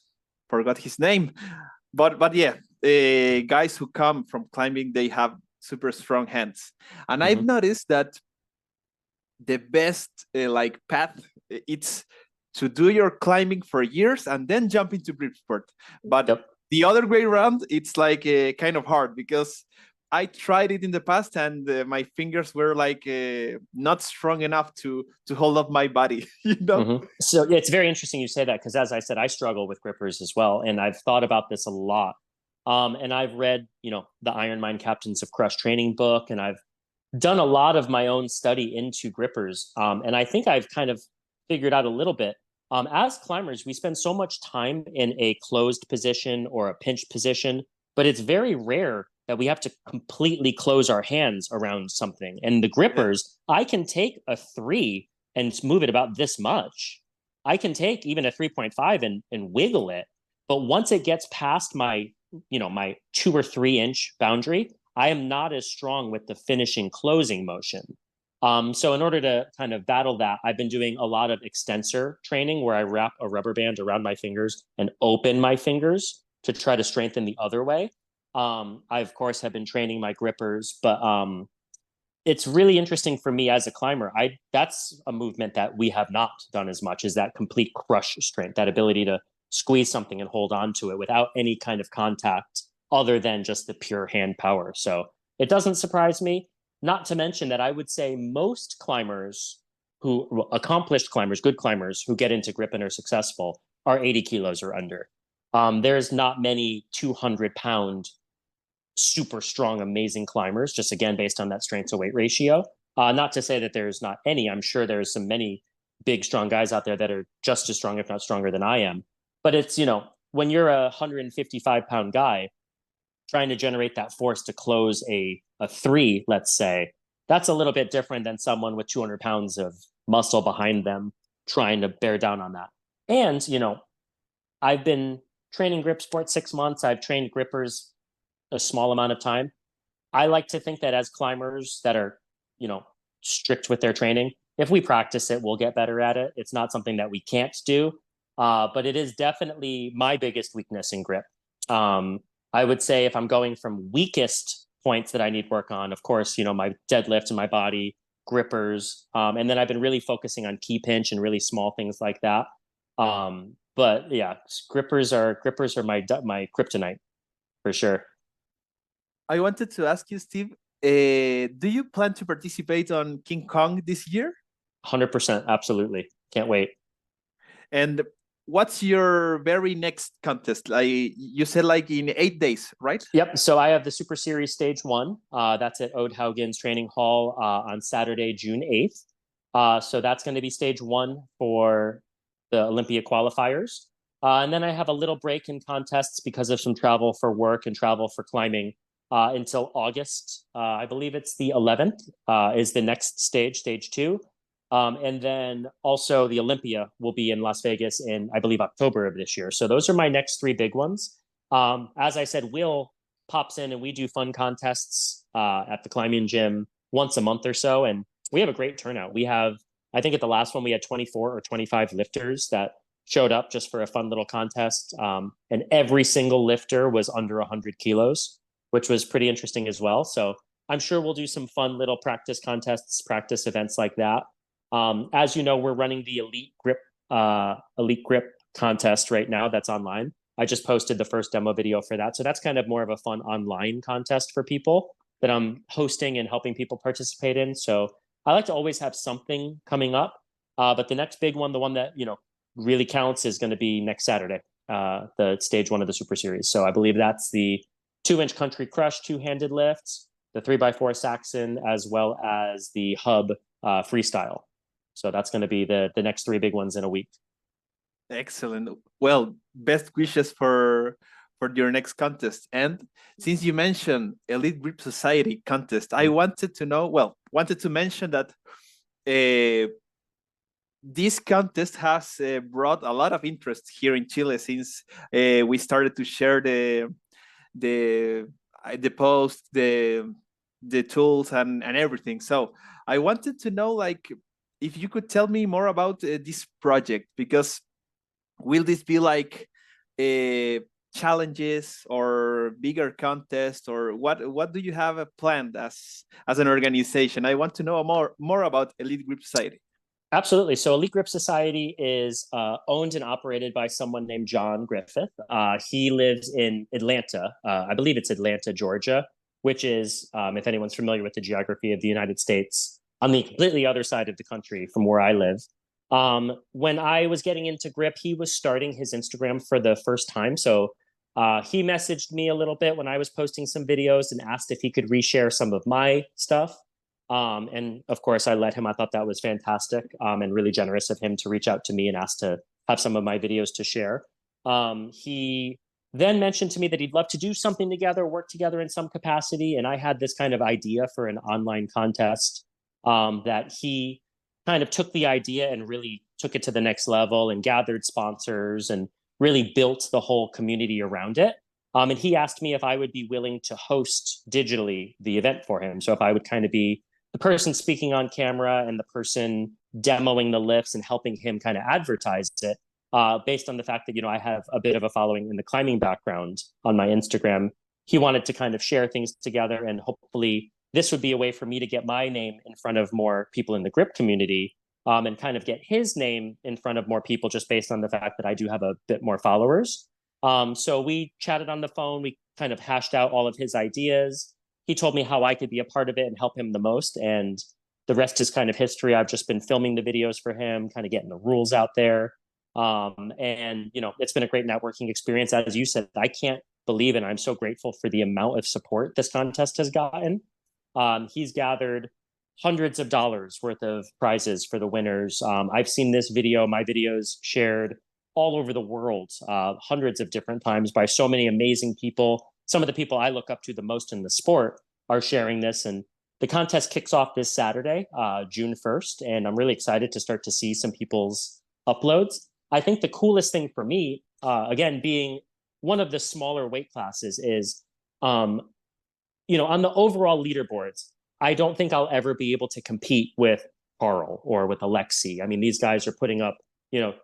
forgot his name, but yeah, guys who come from climbing, they have super strong hands, and I've noticed that the best like path, it's to do your climbing for years and then jump into grip sport. But Yep. the other way around, it's like kind of hard, because I tried it in the past, and my fingers were like not strong enough to hold up my body, you know. So yeah, it's very interesting you say that, because as I said, I struggle with grippers as well, and I've thought about this a lot. And I've read, the Iron Mind Captains of Crush training book, and I've done a lot of my own study into grippers. And I think I've kind of figured out a little bit. As climbers, we spend so much time in a closed position or a pinch position, but it's very rare that we have to completely close our hands around something. And the grippers, I can take a 3 and move it about this much. I can take even a 3.5 and wiggle it. But once it gets past my 2 or 3 inch boundary, I am not as strong with the finishing closing motion. So in order to kind of battle that, I've been doing a lot of extensor training where I wrap a rubber band around my fingers and open my fingers to try to strengthen the other way. I, of course, have been training my grippers, but it's really interesting for me as a climber. That's a movement that we have not done as much, is that complete crush strength, that ability to squeeze something and hold on to it without any kind of contact other than just the pure hand power. So it doesn't surprise me. Not to mention that I would say most climbers who accomplished climbers, good climbers who get into grip and are successful are 80 kilos or under. There's not many 200-pound super strong, amazing climbers, just again, based on that strength to weight ratio. Not to say that there's not any. I'm sure there's many big, strong guys out there that are just as strong, if not stronger than I am. But it's, when you're a 155-pound guy trying to generate that force to close a three, let's say, that's a little bit different than someone with 200 pounds of muscle behind them trying to bear down on that. And, I've been training Gripsport 6 months. I've trained grippers a small amount of time. I like to think that as climbers that are, strict with their training, if we practice it, we'll get better at it. It's not something that we can't do, but it is definitely my biggest weakness in grip. I would say if I'm going from weakest points that I need work on, of course, my deadlift and my body, grippers, and then I've been really focusing on key pinch and really small things like that. But yeah, grippers are my kryptonite for sure. I wanted to ask you, Steve, do you plan to participate on King Kong this year? 100%, absolutely. Can't wait. And what's your very next contest? You said in 8 days, right? Yep. So I have the Super Series Stage 1. That's at Ode Haugen's Training Hall on Saturday, June 8th. So that's going to be Stage 1 for the Olympia qualifiers. And then I have a little break in contests because of some travel for work and travel for climbing until August. I believe it's the 11th is the next stage, Stage 2. And then also the Olympia will be in Las Vegas in, I believe, October of this year. So those are my next 3 big ones. As I said, Will pops in and we do fun contests at the climbing gym once a month or so. And we have a great turnout. We have, I think at the last one, we had 24 or 25 lifters that showed up just for a fun little contest. And every single lifter was under 100 kilos, which was pretty interesting as well. So I'm sure we'll do some fun little practice contests, practice events like that. As you know, we're running the Elite Grip contest right now. That's online. I just posted the first demo video for that. So that's kind of more of a fun online contest for people that I'm hosting and helping people participate in. So I like to always have something coming up. But the next big one, the one that, really counts, is going to be next Saturday, the Stage 1 of the Super Series. So I believe that's the 2-inch country crush, 2-handed lifts, the 3x4 Saxon, as well as the hub freestyle. So that's going to be the next 3 big ones in a week. Excellent. Well, best wishes for your next contest. And since you mentioned Elite Grip Society contest, I wanted to mention that this contest has brought a lot of interest here in Chile since we started to share the post, the tools and everything. So I wanted to know, if you could tell me more about this project, because will this be challenges or bigger contests, or what do you have planned as an organization? I want to know more about Elite Grip Society. Absolutely. So Elite Grip Society is owned and operated by someone named John Griffith. He lives in Atlanta. I believe it's Atlanta, Georgia, which is, if anyone's familiar with the geography of the United States, on the completely other side of the country from where I live. When I was getting into grip, he was starting his Instagram for the first time. So he messaged me a little bit when I was posting some videos and asked if he could reshare some of my stuff. And of course, I let him. I thought that was fantastic and really generous of him to reach out to me and ask to have some of my videos to share. He then mentioned to me that he'd love to do something together, work together in some capacity. And I had this kind of idea for an online contest that he kind of took the idea and really took it to the next level and gathered sponsors and really built the whole community around it. And he asked me if I would be willing to host digitally the event for him. So if I would kind of be the person speaking on camera and the person demoing the lifts and helping him kind of advertise it, based on the fact that, I have a bit of a following in the climbing background on my Instagram. He wanted to kind of share things together and hopefully this would be a way for me to get my name in front of more people in the grip community, and kind of get his name in front of more people just based on the fact that I do have a bit more followers. So we chatted on the phone. We kind of hashed out all of his ideas. He told me how I could be a part of it and help him the most. And the rest is kind of history. I've just been filming the videos for him, kind of getting the rules out there. And, you know, it's been a great networking experience. As you said, I can't believe, and I'm so grateful for the amount of support this contest has gotten. He's gathered hundreds of dollars worth of prizes for the winners. I've seen this video, my videos shared all over the world, hundreds of different times by so many amazing people. Some of the people I look up to the most in the sport are sharing this. And the contest kicks off this Saturday, June 1st. And I'm really excited to start to see some people's uploads. I think the coolest thing for me, again, being one of the smaller weight classes is, you know, on the overall leaderboards, I don't think I'll ever be able to compete with Carl or with Alexi. I mean, these guys are putting up, you know,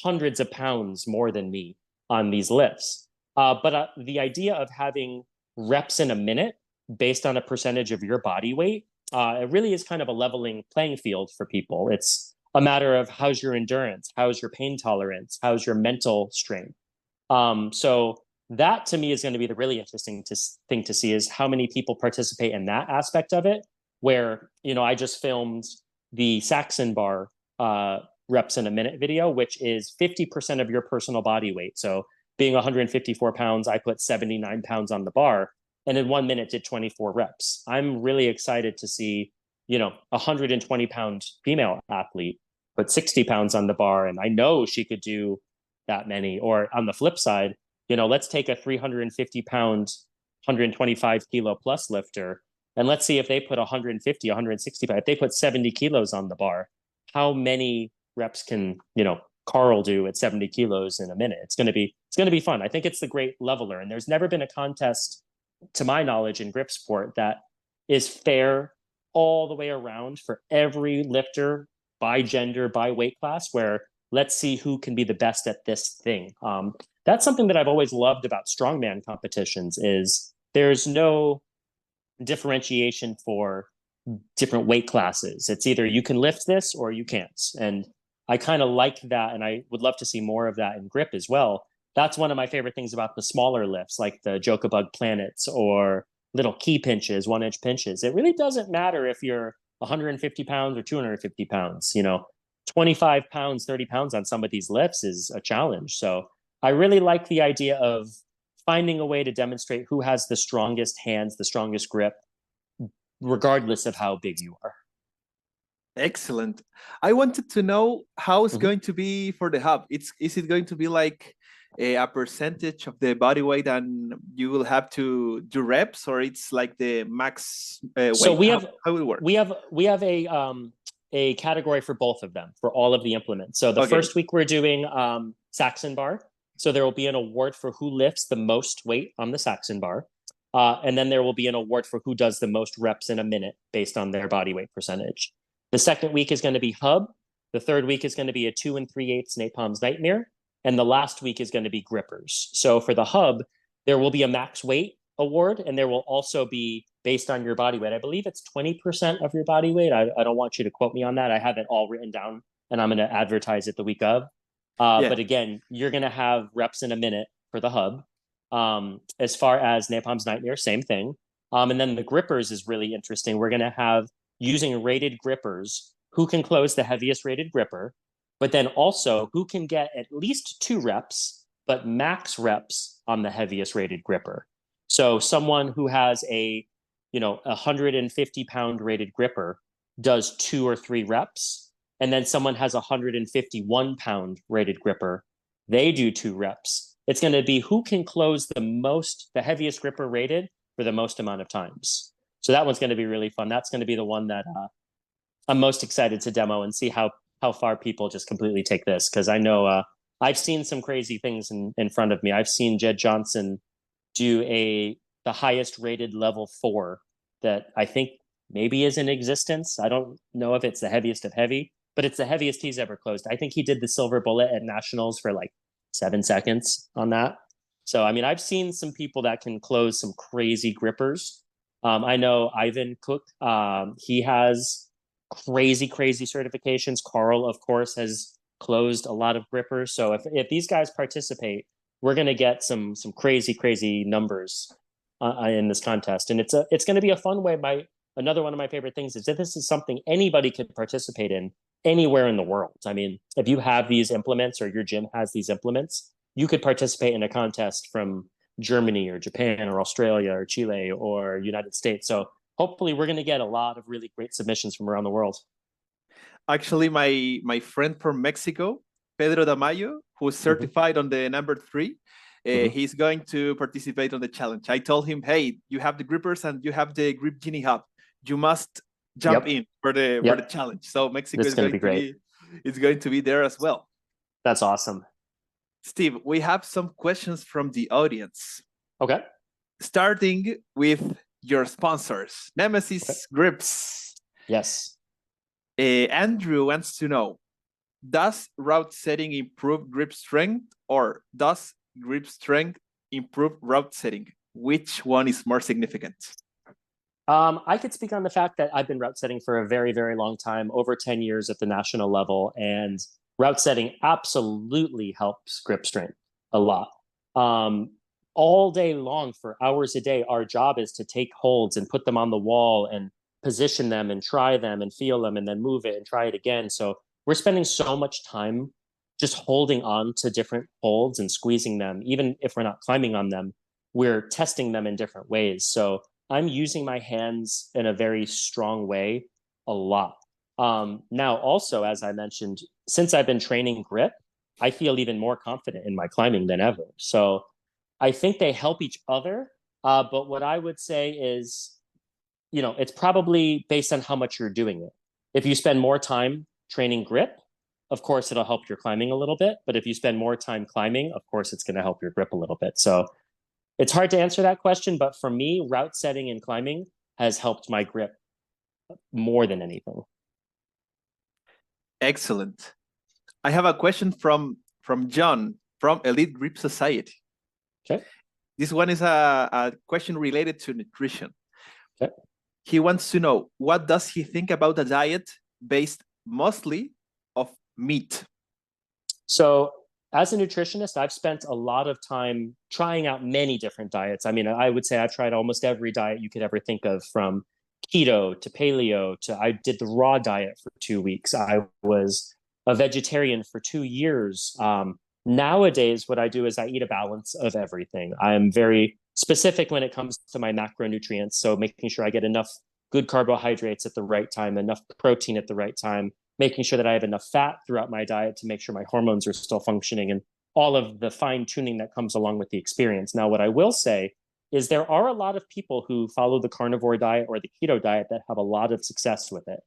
hundreds of pounds more than me on these lifts. But the idea of having reps in a minute based on a percentage of your body weight, it really is kind of a leveling playing field for people. It's a matter of how's your endurance, how's your pain tolerance, how's your mental strength. So that to me is going to be the really interesting thing to see is how many people participate in that aspect of it, where, you know, I just filmed the Saxon bar reps in a minute video, which is 50% of your personal body weight. So being 154 pounds, I put 79 pounds on the bar and in 1 minute did 24 reps. I'm really excited to see, you know, a 120-pound female athlete put 60 pounds on the bar. And I know she could do that many. Or on the flip side, you know, let's take a 350-pound, 125-kilo plus lifter, and let's see if they put 150, 165, if they put 70 kilos on the bar, how many reps can, you know, Carl do at 70 kilos in a minute? It's going to be fun. I think it's the great leveler. And there's never been a contest, to my knowledge, in grip sport that is fair all the way around for every lifter by gender, by weight class, where let's see who can be the best at this thing. That's something that I've always loved about strongman competitions is there's no differentiation for different weight classes. It's either you can lift this or you can't. And I kind of like that. And I would love to see more of that in grip as well. That's one of my favorite things about the smaller lifts, like the Jokabug Planets or little key pinches, 1-inch pinches. It really doesn't matter if you're 150 pounds or 250 pounds, you know, 25 pounds, 30 pounds on some of these lifts is a challenge. So I really like the idea of finding a way to demonstrate who has the strongest hands, the strongest grip, regardless of how big you are. Excellent. I wanted to know how it's going to be for the hub. Is it going to be like a percentage of the body weight and you will have to do reps, or it's like the max weight? So we have how it work? we have a category for both of them, for all of the implements. So the first week we're doing Saxon bar. So there will be an award for who lifts the most weight on the Saxon bar. And then there will be an award for who does the most reps in a minute based on their body weight percentage. The second week is going to be hub. The third week is going to be a 2 3/8 Napalm's Nightmare. And the last week is going to be grippers. So for the hub, there will be a max weight award, and there will also be based on your body weight. I believe it's 20% of your body weight. I don't want you to quote me on that. I have it all written down, and I'm going to advertise it the week of. But again, you're going to have reps in a minute for the hub. As far as Napalm's Nightmare, same thing. And then the grippers is really interesting. We're going to have, using rated grippers, who can close the heaviest rated gripper, but then also who can get at least 2 reps, but max reps on the heaviest rated gripper. So someone who has a 150-pound rated gripper does 2 or 3 reps. And then someone has a 151-pound rated gripper, they do 2 reps. It's going to be who can close the heaviest gripper rated for the most amount of times. So that one's going to be really fun. That's going to be the one that I'm most excited to demo and see how far people just completely take this. Because I know I've seen some crazy things in front of me. I've seen Jed Johnson do the highest rated level 4 that I think maybe is in existence. I don't know if it's the heaviest of heavy, but it's the heaviest he's ever closed. I think he did the silver bullet at nationals for like 7 seconds on that. So, I mean, I've seen some people that can close some crazy grippers. I know Ivan Cook, he has crazy certifications. Carl, of course, has closed a lot of grippers. So if these guys participate, we're going to get some crazy numbers in this contest, and it's going to be a fun way. Another one of my favorite things is that this is something anybody could participate in anywhere in the world. I mean, if you have these implements or your gym has these implements, you could participate in a contest from Germany or Japan or Australia or Chile or United States. So hopefully we're going to get a lot of really great submissions from around the world. Actually, my friend from Mexico, Pedro Damayo, who's certified on the number 3, he's going to participate on the challenge. I told him, hey, you have the grippers and you have the Grip Genie Hub. You must jump in for the challenge. So Mexico is going to be it's going to be there as well. That's awesome. Steve, we have some questions from the audience. Okay. Starting with your sponsors, Nemesis Grips. Yes. Andrew wants to know, does route setting improve grip strength, or does grip strength improve route setting? Which one is more significant? I could speak on the fact that I've been route setting for a very long time, over 10 years at the national level, and route setting absolutely helps grip strength a lot. All day long for hours a day, our job is to take holds and put them on the wall and position them and try them and feel them and then move it and try it again. So we're spending so much time just holding on to different holds and squeezing them. Even if we're not climbing on them, we're testing them in different ways. So I'm using my hands in a very strong way a lot. Now, also, as I mentioned, since I've been training grip, I feel even more confident in my climbing than ever. So I think they help each other. But what I would say is, it's probably based on how much you're doing it. If you spend more time training grip, of course, it'll help your climbing a little bit. But if you spend more time climbing, of course, it's going to help your grip a little bit. So it's hard to answer that question. But for me, route setting and climbing has helped my grip more than anything. Excellent. I have a question from John from Elite Grip Society. Okay. This one is a question related to nutrition. Okay. He wants to know, what does he think about a diet based mostly of meat? So as a nutritionist, I've spent a lot of time trying out many different diets. I mean, I would say I've tried almost every diet you could ever think of, from keto to paleo to I did the raw diet for 2 weeks. I was a vegetarian for 2 years. Nowadays, what I do is I eat a balance of everything. I am very specific when it comes to my macronutrients. So making sure I get enough good carbohydrates at the right time, enough protein at the right time, making sure that I have enough fat throughout my diet to make sure my hormones are still functioning, and all of the fine tuning that comes along with the experience. Now, what I will say is there are a lot of people who follow the carnivore diet or the keto diet that have a lot of success with it.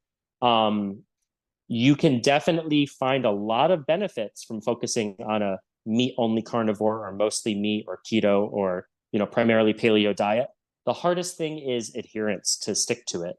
You can definitely find a lot of benefits from focusing on a meat-only carnivore or mostly meat or keto or primarily paleo diet. The hardest thing is adherence, to stick to it.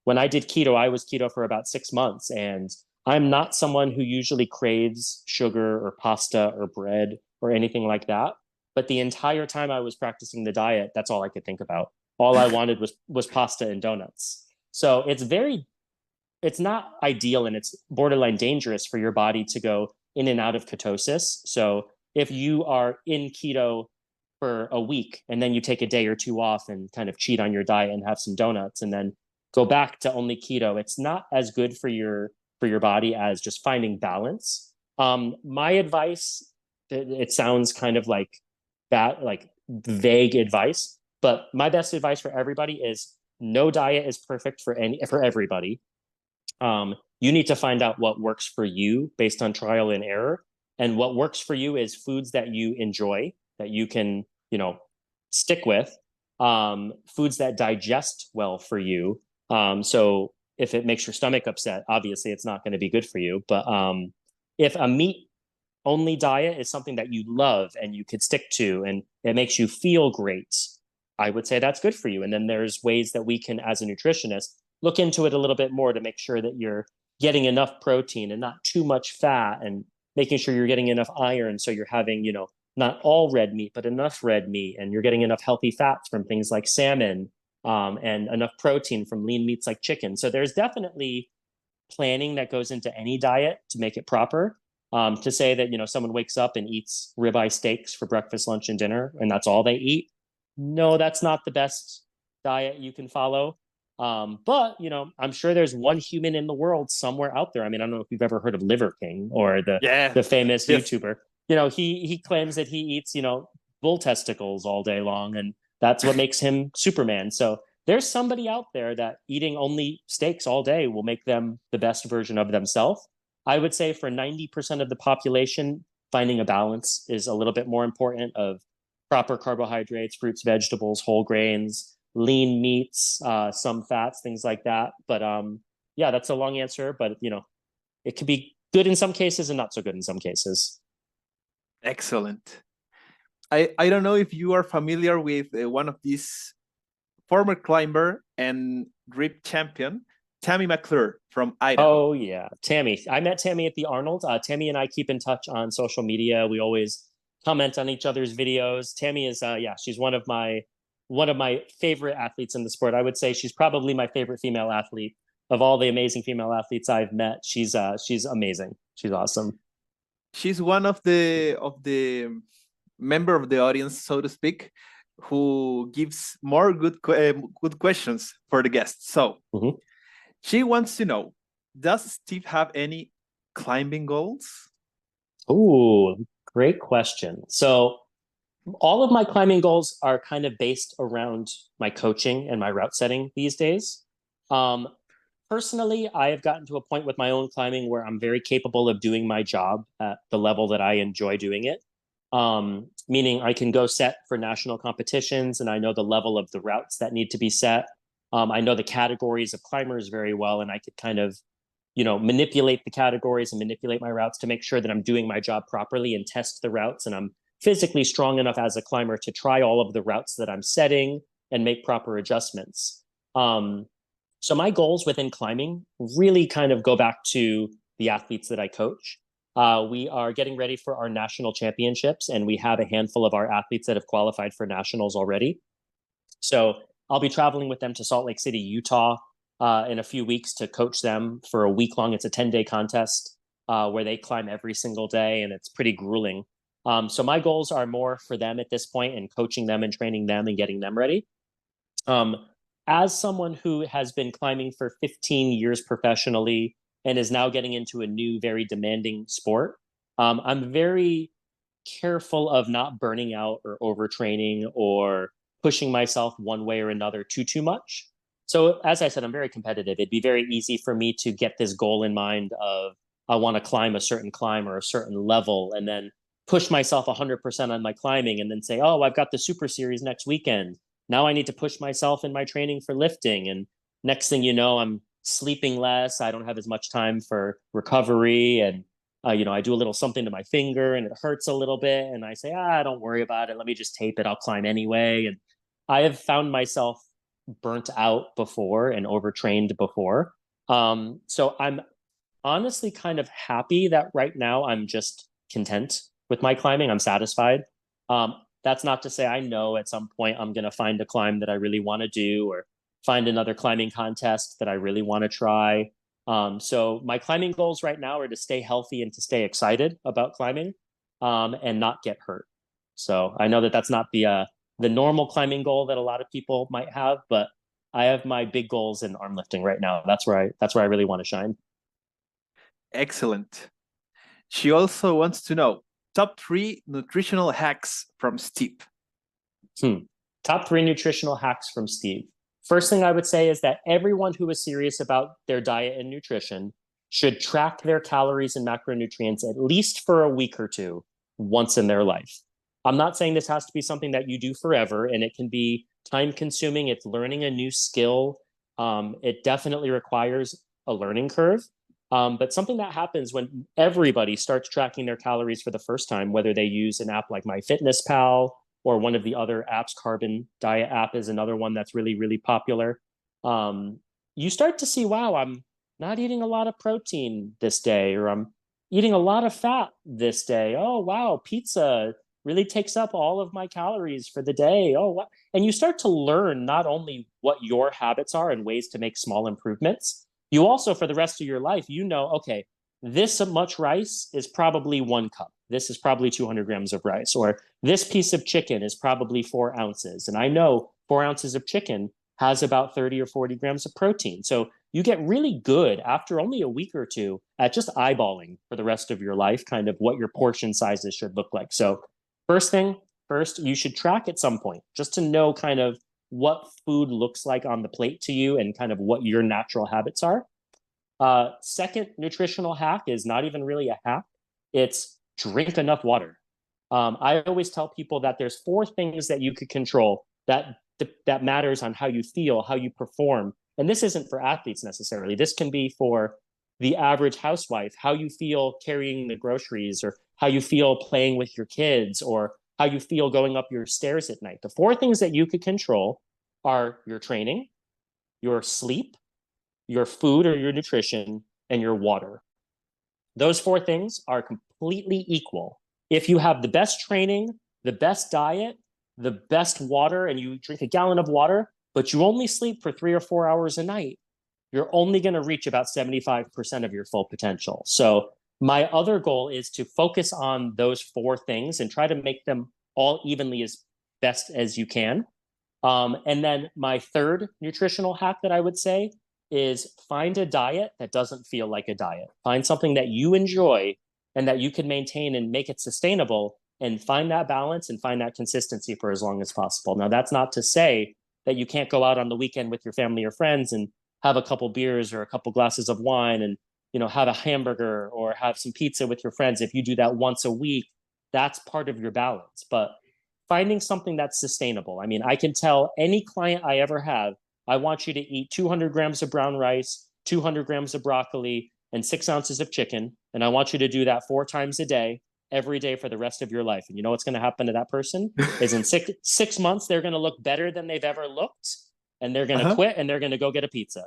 When I did keto, I was keto for about 6 months, and I'm not someone who usually craves sugar or pasta or bread or anything like that. But the entire time I was practicing the diet, that's all I could think about. All I wanted was pasta and donuts. So it's not ideal, and it's borderline dangerous for your body to go in and out of ketosis. So if you are in keto for a week and then you take a day or two off and kind of cheat on your diet and have some donuts and then go back to only keto, it's not as good for your body as just finding balance. My advice, it sounds kind of like that, like vague advice, but my best advice for everybody is no diet is perfect for everybody. You need to find out what works for you based on trial and error. And what works for you is foods that you enjoy, that you can, stick with, foods that digest well for you. So if it makes your stomach upset, obviously it's not going to be good for you. But if a meat only diet is something that you love and you could stick to and it makes you feel great, I would say that's good for you. And then there's ways that we can, as a nutritionist, look into it a little bit more to make sure that you're getting enough protein and not too much fat, and making sure you're getting enough iron. So you're having, not all red meat, but enough red meat, and you're getting enough healthy fats from things like salmon, and enough protein from lean meats like chicken. So there's definitely planning that goes into any diet to make it proper. To say that, someone wakes up and eats ribeye steaks for breakfast, lunch, and dinner, and that's all they eat. No, that's not the best diet you can follow. But I'm sure there's one human in the world somewhere out there. I mean, I don't know if you've ever heard of Liver King or Yeah. the famous Yes. YouTuber. He claims that he eats, bull testicles all day long, and that's what makes him Superman. So there's somebody out there that eating only steaks all day will make them the best version of themselves. I would say for 90% of the population, finding a balance is a little bit more important of proper carbohydrates, fruits, vegetables, whole grains, lean meats, some fats, things like that. But yeah, that's a long answer, but it could be good in some cases and not so good in some cases. Excellent. I don't know if you are familiar with one of these former climber and grip champion, Tammy McClure from Idaho. Oh yeah, Tammy. I met Tammy at the Arnold. Tammy and I keep in touch on social media. We always comment on each other's videos. Tammy is she's one of my favorite athletes in the sport. I would say she's probably my favorite female athlete of all the amazing female athletes I've met. She's amazing. She's awesome. She's one of the member of the audience, so to speak, who gives more good questions for the guests. So she wants to know, does Steve have any climbing goals? Oh, great question. So all of my climbing goals are kind of based around my coaching and my route setting these days. Personally, I have gotten to a point with my own climbing where I'm very capable of doing my job at the level that I enjoy doing it. Meaning I can go set for national competitions and I know the level of the routes that need to be set. I know the categories of climbers very well, and I could kind of, manipulate the categories and manipulate my routes to make sure that I'm doing my job properly and test the routes. And I'm physically strong enough as a climber to try all of the routes that I'm setting and make proper adjustments. So my goals within climbing really kind of go back to the athletes that I coach. We are getting ready for our national championships, and we have a handful of our athletes that have qualified for nationals already. So I'll be traveling with them to Salt Lake City, Utah, in a few weeks to coach them for a week long. It's a 10-day contest where they climb every single day, and it's pretty grueling. So my goals are more for them at this point and coaching them and training them and getting them ready. As someone who has been climbing for 15 years professionally and is now getting into a new, very demanding sport, I'm very careful of not burning out or overtraining or pushing myself one way or another too much. So as I said, I'm very competitive. It'd be very easy for me to get this goal in mind of I want to climb a certain climb or a certain level and then push myself 100% on my climbing and then say, oh, I've got the Super Series next weekend. Now I need to push myself in my training for lifting. And next thing you know, I'm sleeping less. I don't have as much time for recovery. And, I do a little something to my finger and it hurts a little bit. And I say, don't worry about it. Let me just tape it. I'll climb anyway. And I have found myself burnt out before and overtrained before. So I'm honestly kind of happy that right now I'm just content with my climbing. I'm satisfied. That's not to say I know at some point I'm going to find a climb that I really want to do or find another climbing contest that I really want to try. So my climbing goals right now are to stay healthy and to stay excited about climbing and not get hurt. So I know that that's not the normal climbing goal that a lot of people might have, but I have my big goals in arm lifting right now. That's where I really want to shine. Excellent. She also wants to know top 3 nutritional hacks from Steve. Top 3 nutritional hacks from Steve. First thing I would say is that everyone who is serious about their diet and nutrition should track their calories and macronutrients at least for a week or two once in their life. I'm not saying this has to be something that you do forever, and it can be time consuming. It's learning a new skill. It definitely requires a learning curve. But something that happens when everybody starts tracking their calories for the first time, whether they use an app like MyFitnessPal or one of the other apps, Carbon Diet app is another one that's really, really popular. You start to see, wow, I'm not eating a lot of protein this day, or I'm eating a lot of fat this day. Oh, wow, pizza really takes up all of my calories for the day. Oh, what? And you start to learn not only what your habits are and ways to make small improvements, you also, for the rest of your life, you know, okay, this much rice is probably 1 cup. This is probably 200 grams of rice, or this piece of chicken is probably 4 ounces. And I know 4 ounces of chicken has about 30 or 40 grams of protein. So you get really good after only a week or two at just eyeballing for the rest of your life, kind of what your portion sizes should look like. So first thing first, you should track at some point just to know kind of what food looks like on the plate to you and kind of what your natural habits are. Second nutritional hack is not even really a hack. It's drink enough water. I always tell people that there's 4 things that you could control that matters on how you feel, how you perform. And this isn't for athletes necessarily. This can be for the average housewife, how you feel carrying the groceries, or how you feel playing with your kids, or how you feel going up your stairs at night. The 4 things that you could control are your training, your sleep, your food or your nutrition, and your water. Those 4 things are completely equal. If you have the best training, the best diet, the best water, and you drink a gallon of water, but you only sleep for 3 or 4 hours a night, you're only going to reach about 75% of your full potential. So my other goal is to focus on those 4 things and try to make them all evenly as best as you can. And then my third nutritional hack that I would say is find a diet that doesn't feel like a diet. Find something that you enjoy and that you can maintain and make it sustainable, and find that balance and find that consistency for as long as possible. Now, that's not to say that you can't go out on the weekend with your family or friends and have a couple beers or a couple glasses of wine and, you know, have a hamburger or have some pizza with your friends. If you do that once a week, that's part of your balance. But finding something that's sustainable. I mean, I can tell any client I ever have, I want you to eat 200 grams of brown rice, 200 grams of broccoli, and 6 ounces of chicken. And I want you to do that 4 times a day, every day for the rest of your life. And you know what's going to happen to that person is in 6 months, they're going to look better than they've ever looked. And they're going to quit and they're going to go get a pizza.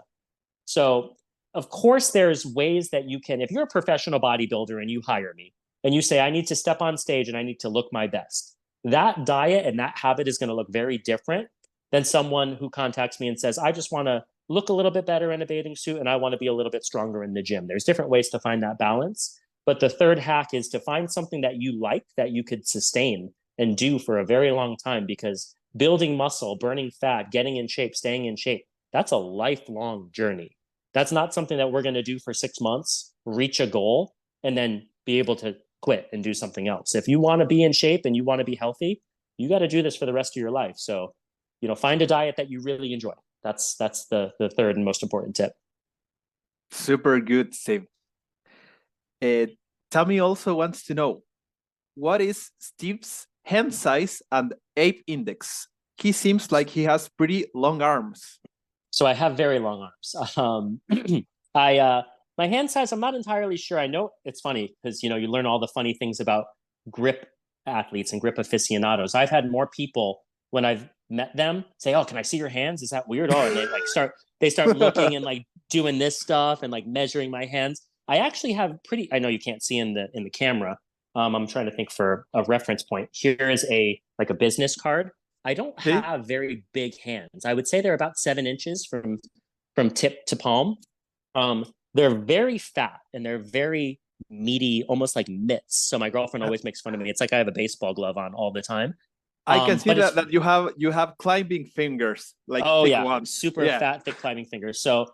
So, of course, there's ways that you can, if you're a professional bodybuilder and you hire me and you say, I need to step on stage and I need to look my best, that diet and that habit is going to look very different than someone who contacts me and says, I just want to look a little bit better in a bathing suit and I want to be a little bit stronger in the gym. There's different ways to find that balance. But the third hack is to find something that you like, that you could sustain and do for a very long time, because building muscle, burning fat, getting in shape, staying in shape, that's a lifelong journey. That's not something that we're going to do for 6 months, reach a goal, and then be able to quit and do something else. If you want to be in shape and you want to be healthy, you got to do this for the rest of your life. So, you know, find a diet that you really enjoy. That's the third and most important tip. Super good, Steve. Tammy also wants to know, what is Steve's hand size and ape index? He seems like he has pretty long arms. So I have very long arms. My hand size, I'm not entirely sure. I know it's funny because, you know, you learn all the funny things about grip athletes and grip aficionados. I've had more people when I've met them say, "Oh, can I see your hands? Is that weird?" Oh, and they start looking and like doing this stuff and like measuring my hands. I actually have I know you can't see in the camera. I'm trying to think for a reference point. Here is a business card. I don't have very big hands. I would say they're about 7 inches from tip to palm. They're very fat and they're very meaty, almost like mitts. So my girlfriend always makes fun of me. It's like I have a baseball glove on all the time. I can see that you have climbing fingers, like super fat, thick climbing fingers. So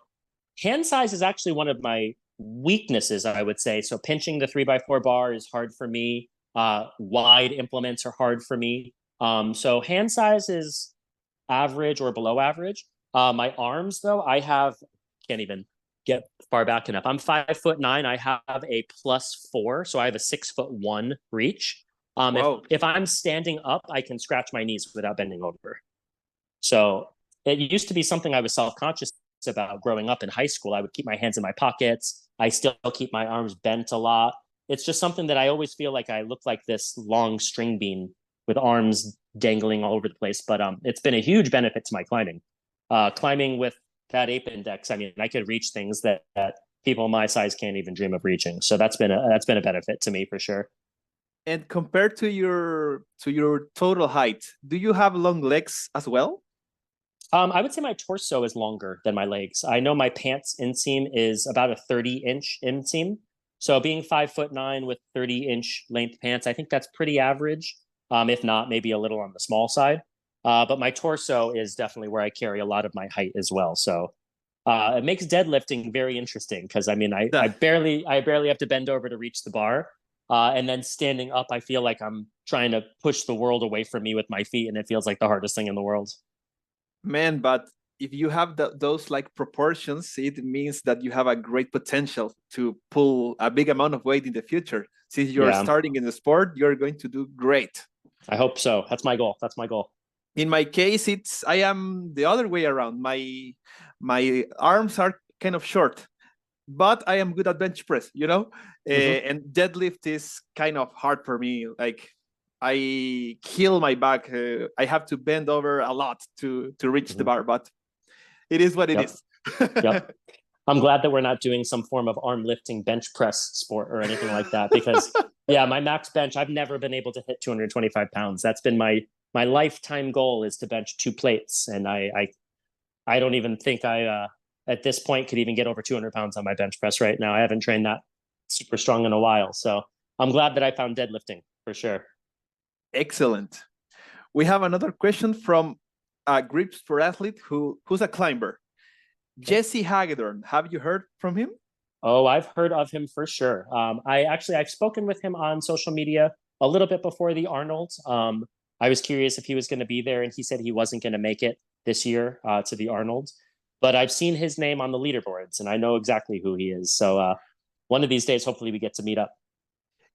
hand size is actually one of my weaknesses, I would say. So pinching the 3x4 bar is hard for me. Wide implements are hard for me. So hand size is average or below average. My arms, though, can't even get far back enough. I'm 5'9". I have a +4, so I have a 6'1" reach. If I'm standing up, I can scratch my knees without bending over. So it used to be something I was self-conscious about growing up in high school. I would keep my hands in my pockets. I still keep my arms bent a lot. It's just something that I always feel like I look like this long string bean with arms dangling all over the place. But it's been a huge benefit to my climbing. Climbing with that ape index, I mean, I could reach things that people my size can't even dream of reaching. So that's been a benefit to me for sure. And compared to your total height, do you have long legs as well? I would say my torso is longer than my legs. I know my pants inseam is about a 30-inch inseam. So being 5'9" with 30-inch length pants, I think that's pretty average. If not, maybe a little on the small side. But my torso is definitely where I carry a lot of my height as well. So it makes deadlifting very interesting because I mean I barely have to bend over to reach the bar. And then standing up, I feel like I'm trying to push the world away from me with my feet, and it feels like the hardest thing in the world. Man, but if you have those like proportions, it means that you have a great potential to pull a big amount of weight in the future. Since you're Yeah, starting in the sport, you're going to do great. I hope so. That's my goal. That's my goal. In my case, it's I am the other way around. My arms are kind of short, but I am good at bench press, you know? Hmm. And deadlift is kind of hard for me. Like I kill my back. I have to bend over a lot to reach the Hmm. bar, but it is what it Yep. is. Yep. I'm glad that we're not doing some form of arm lifting bench press sport or anything like that because yeah, my max bench, I've never been able to hit 225 pounds. That's been my lifetime goal is to bench two plates. And I don't even think I at this point could even get over 200 pounds on my bench press right now. I haven't trained that super strong in a while. So I'm glad that I found deadlifting for sure. Excellent. We have another question from a Gripsport athlete who's a climber. Okay. Jesse Hagedorn. Have you heard from him? Oh, I've heard of him for sure. I've spoken with him on social media a little bit before the Arnold. I was curious if he was going to be there, and he said he wasn't going to make it this year to the Arnold. But I've seen his name on the leaderboards, and I know exactly who he is. So one of these days, hopefully, we get to meet up.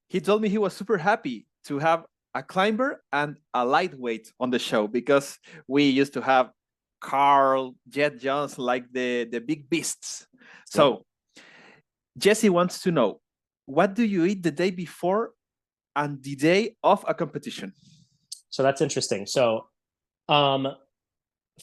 He told me he was super happy to have a climber and a lightweight on the show because we used to have Carl, Jet Jones, like the big beasts. Yep. So Jesse wants to know, what do you eat the day before and the day of a competition? So that's interesting. So um,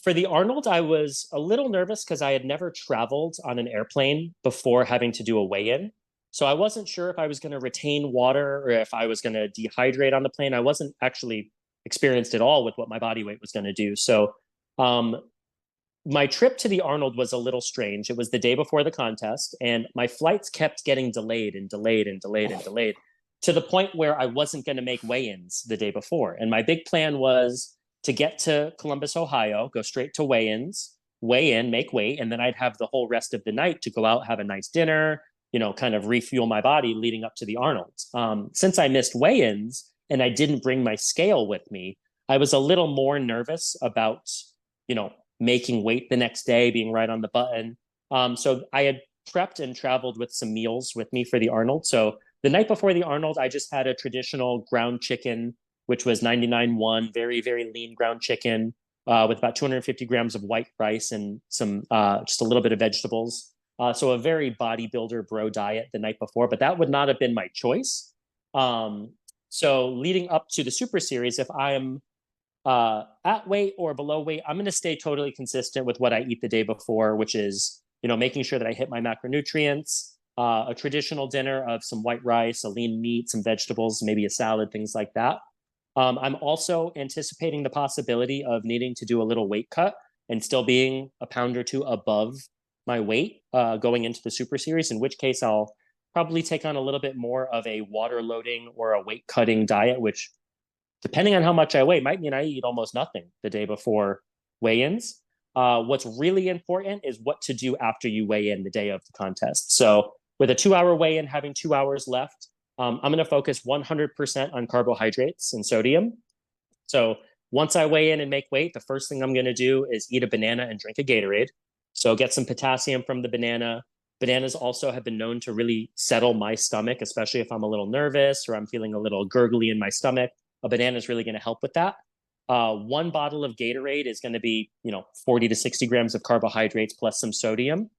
for the Arnold, I was a little nervous because I had never traveled on an airplane before having to do a weigh in. So I wasn't sure if I was going to retain water or if I was going to dehydrate on the plane. I wasn't actually experienced at all with what my body weight was going to do. So um, my trip to the Arnold was a little strange. It was the day before the contest, and my flights kept getting delayed and delayed and delayed and delayed to the point where I wasn't going to make weigh ins the day before. And my big plan was to get to Columbus, Ohio, go straight to weigh ins, weigh in, make weight, and then I'd have the whole rest of the night to go out, have a nice dinner, kind of refuel my body leading up to the Arnold. Since I missed weigh ins and I didn't bring my scale with me, I was a little more nervous about, you know, making weight the next day, being right on the button. So I had prepped and traveled with some meals with me for the Arnold. So the night before the Arnold, I just had a traditional ground chicken, which was 99.1, very, very lean ground chicken with about 250 grams of white rice and some just a little bit of vegetables. So a very bodybuilder bro diet the night before, but that would not have been my choice. Um, so leading up to the Super Series, if I'm at weight or below weight, I'm going to stay totally consistent with what I eat the day before, which is, making sure that I hit my macronutrients, a traditional dinner of some white rice, a lean meat, some vegetables, maybe a salad, things like that. I'm also anticipating the possibility of needing to do a little weight cut and still being a pound or two above my weight going into the Super Series, in which case I'll probably take on a little bit more of a water loading or a weight cutting diet, which depending on how much I weigh, might mean I eat almost nothing the day before weigh-ins. What's really important is what to do after you weigh in the day of the contest. So with a 2-hour weigh-in, having 2 hours left, I'm going to focus 100% on carbohydrates and sodium. So once I weigh in and make weight, the first thing I'm going to do is eat a banana and drink a Gatorade. So get some potassium from the banana. Bananas also have been known to really settle my stomach, especially if I'm a little nervous or I'm feeling a little gurgly in my stomach. A banana is really going to help with that. One bottle of Gatorade is going to be, 40 to 60 grams of carbohydrates plus some sodium.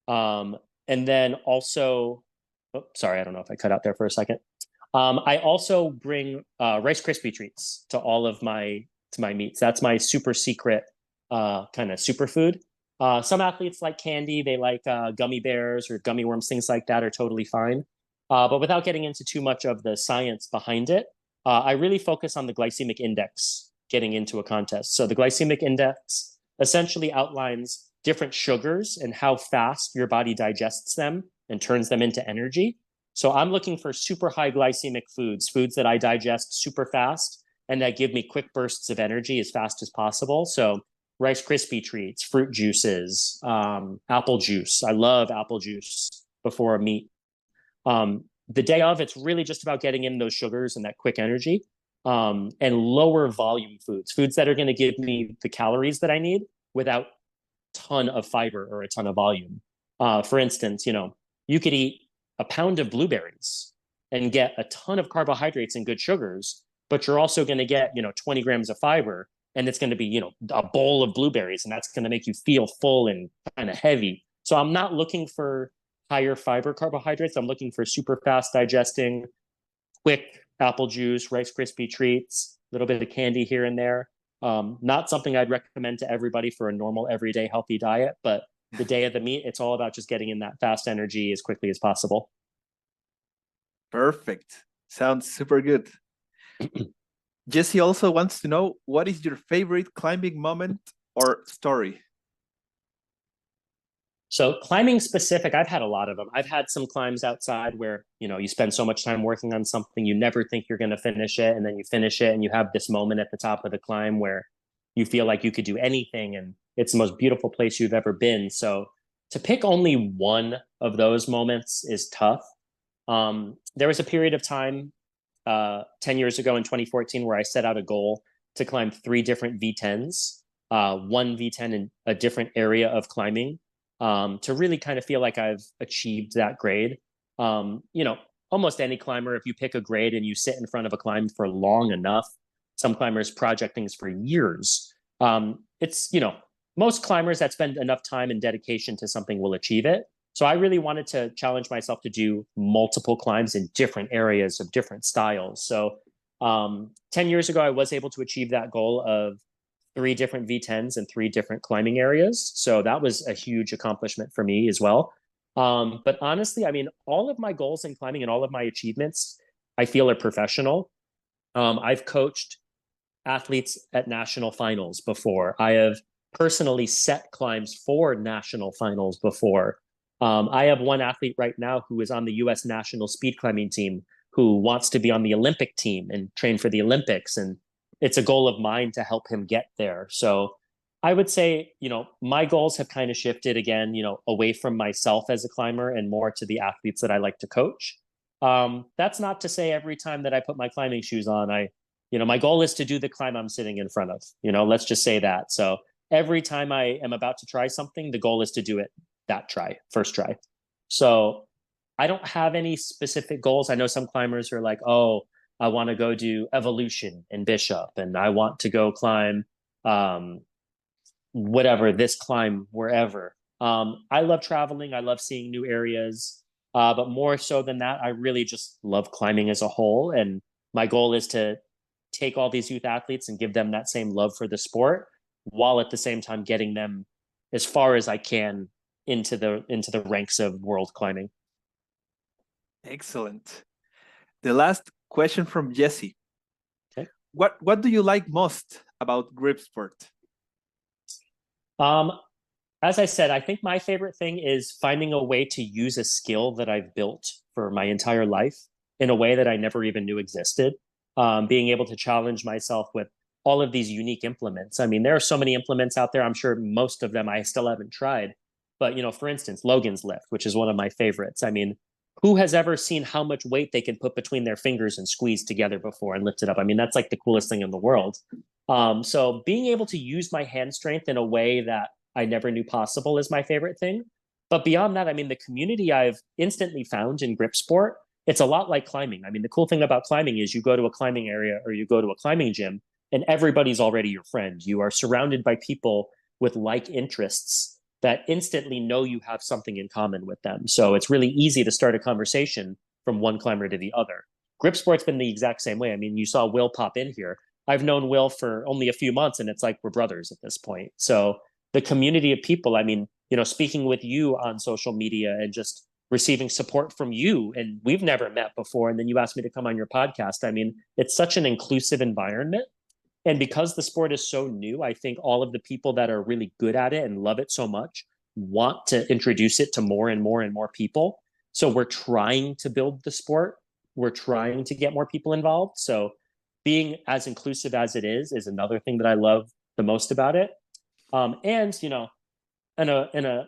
And then also, oh, sorry, I don't know if I cut out there for a second. I also bring Rice Krispie treats to all of my meets. That's my super secret kind of superfood. Some athletes like candy. They like gummy bears or gummy worms, things like that are totally fine. But without getting into too much of the science behind it, I really focus on the glycemic index getting into a contest. So the glycemic index essentially outlines different sugars and how fast your body digests them and turns them into energy. So I'm looking for super high glycemic foods, foods that I digest super fast and that give me quick bursts of energy as fast as possible. So Rice Krispie treats, fruit juices, apple juice. I love apple juice before a meet. The day of, it's really just about getting in those sugars and that quick energy, and lower volume foods, foods that are going to give me the calories that I need without a ton of fiber or a ton of volume. For instance, you could eat a pound of blueberries and get a ton of carbohydrates and good sugars, but you're also going to get, 20 grams of fiber, and it's going to be, a bowl of blueberries, and that's going to make you feel full and kind of heavy. So I'm not looking for higher fiber carbohydrates. I'm looking for super fast digesting, quick apple juice, Rice Krispie treats, a little bit of candy here and there. Not something I'd recommend to everybody for a normal, everyday, healthy diet, but the day of the meet, it's all about just getting in that fast energy as quickly as possible. Perfect. Sounds super good. Jesse also wants to know, what is your favorite climbing moment or story? So climbing specific, I've had a lot of them. I've had some climbs outside where, you spend so much time working on something, you never think you're going to finish it. And then you finish it and you have this moment at the top of the climb where you feel like you could do anything and it's the most beautiful place you've ever been. So to pick only one of those moments is tough. There was a period of time 10 years ago in 2014 where I set out a goal to climb 3 different V10s, one V10 in a different area of climbing, to really kind of feel like I've achieved that grade. Almost any climber, if you pick a grade and you sit in front of a climb for long enough, some climbers project things for years. It's, most climbers that spend enough time and dedication to something will achieve it. So I really wanted to challenge myself to do multiple climbs in different areas of different styles. So 10 years ago, I was able to achieve that goal of 3 different V10s and 3 different climbing areas. So that was a huge accomplishment for me as well. But honestly, all of my goals in climbing and all of my achievements, I feel are professional. I've coached athletes at national finals before. I have personally set climbs for national finals before. I have one athlete right now who is on the U.S. national speed climbing team who wants to be on the Olympic team and train for the Olympics. And it's a goal of mine to help him get there. So I would say, my goals have kind of shifted again, away from myself as a climber and more to the athletes that I like to coach. That's not to say every time that I put my climbing shoes on, my goal is to do the climb I'm sitting in front of, let's just say that. So every time I am about to try something, the goal is to do it first try. So I don't have any specific goals. I know some climbers are like, oh, I want to go do Evolution in Bishop, and I want to go climb this climb wherever. I love traveling. I love seeing new areas. But more so than that, I really just love climbing as a whole. And my goal is to take all these youth athletes and give them that same love for the sport, while at the same time getting them as far as I can into the ranks of world climbing. Excellent. The last question from Jesse. Okay. What do you like most about Gripsport? As I said, I think my favorite thing is finding a way to use a skill that I've built for my entire life in a way that I never even knew existed. Being able to challenge myself with all of these unique implements. There are so many implements out there. I'm sure most of them I still haven't tried. But, for instance, Logan's Lift, which is one of my favorites. Who has ever seen how much weight they can put between their fingers and squeeze together before and lift it up? That's like the coolest thing in the world. So being able to use my hand strength in a way that I never knew possible is my favorite thing. But beyond that, the community I've instantly found in Gripsport, it's a lot like climbing. The cool thing about climbing is you go to a climbing area or you go to a climbing gym and everybody's already your friend. You are surrounded by people with like interests that instantly know you have something in common with them. So it's really easy to start a conversation from one climber to the other. Gripsport's been the exact same way. You saw Will pop in here. I've known Will for only a few months and it's like we're brothers at this point. So the community of people, speaking with you on social media and just receiving support from you, and we've never met before, and then you asked me to come on your podcast. I mean, it's such an inclusive environment. And because the sport is so new, I think all of the people that are really good at it and love it so much want to introduce it to more and more and more people. So we're trying to build the sport. We're trying to get more people involved. So being as inclusive as it is another thing that I love the most about it. And you know, in a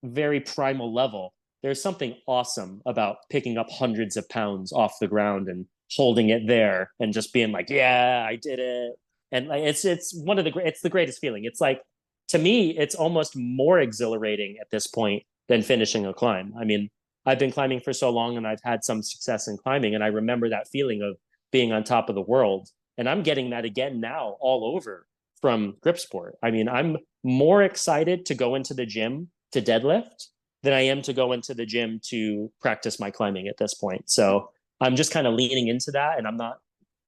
very primal level, there's something awesome about picking up hundreds of pounds off the ground and holding it there and just being like, yeah, I did it. And like, it's one of the it's the greatest feeling. It's like, to me, it's almost more exhilarating at this point than finishing a climb. I mean, I've been climbing for so long and I've had some success in climbing, and I remember that feeling of being on top of the world. And I'm getting that again now all over from Gripsport. I mean, I'm more excited to go into the gym to deadlift than I am to go into the gym to practice my climbing at this point. So I'm just kind of leaning into that, and I'm not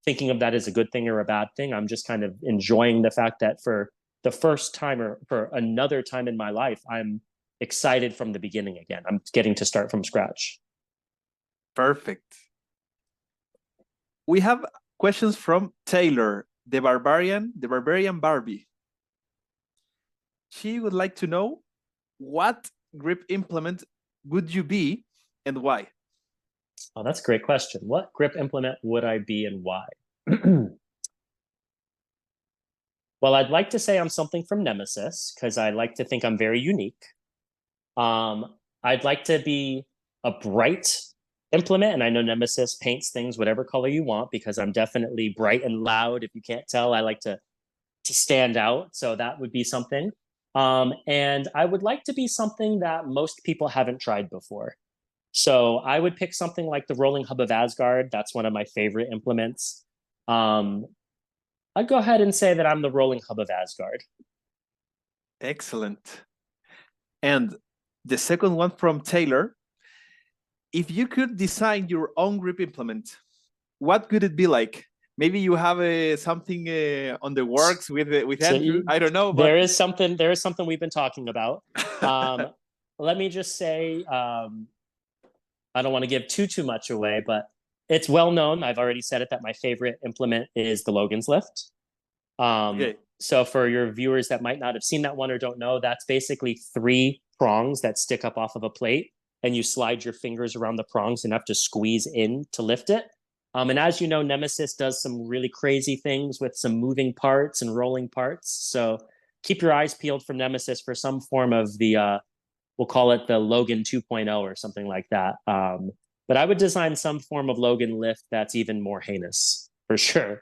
thinking of that as a good thing or a bad thing. I'm just kind of enjoying the fact that for the first time or for another time in my life, I'm excited from the beginning again. I'm getting to start from scratch. Perfect. We have questions from Taylor, the barbarian Barbie. She would like to know, what grip implement would you be and why? Oh, that's a great question. What grip implement would I be and why? Well, I'd like to say I'm something from Nemesis because I like to think I'm very unique. I'd like to be a bright implement, and I know Nemesis paints things whatever color you want because I'm definitely bright and loud. If you can't tell, I like to stand out, so that would be something. And I would like to be something that most people haven't tried before. So I would pick something like the Rolling Hub of Asgard. That's one of my favorite implements. I'd go ahead and say that I'm the Rolling Hub of Asgard. Excellent. And the second one from Taylor, if you could design your own grip implement, what could it be like? Maybe you have something on the works with Andrew. I don't know, but there is something we've been talking about. Let me just say, I don't want to give too much away, but it's well known. I've already said it that my favorite implement is the Logan's Lift. okay. So for your viewers that might not have seen that one or don't know, that's basically 3 prongs that stick up off of a plate, and you slide your fingers around the prongs enough to squeeze in to lift it. And as you know, Nemesis does some really crazy things with some moving parts and rolling parts. So keep your eyes peeled for Nemesis for some form of the, we'll call it the Logan 2.0 or something like that. But I would design some form of Logan lift that's even more heinous, for sure.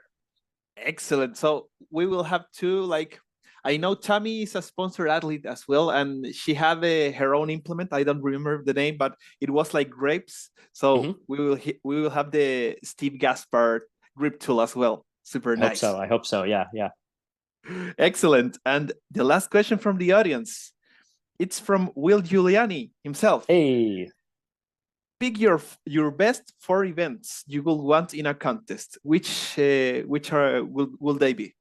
Excellent. So we will have to, like, I know Tammy is a sponsored athlete as well, and she had her own implement. I don't remember the name, but it was like grapes. So we will have the Steve Gaspar grip tool as well. Super nice. I hope so. Yeah. Excellent. And the last question from the audience, it's from Will Giuliani himself. Hey. Pick your best 4 events you will want in a contest. Which will they be?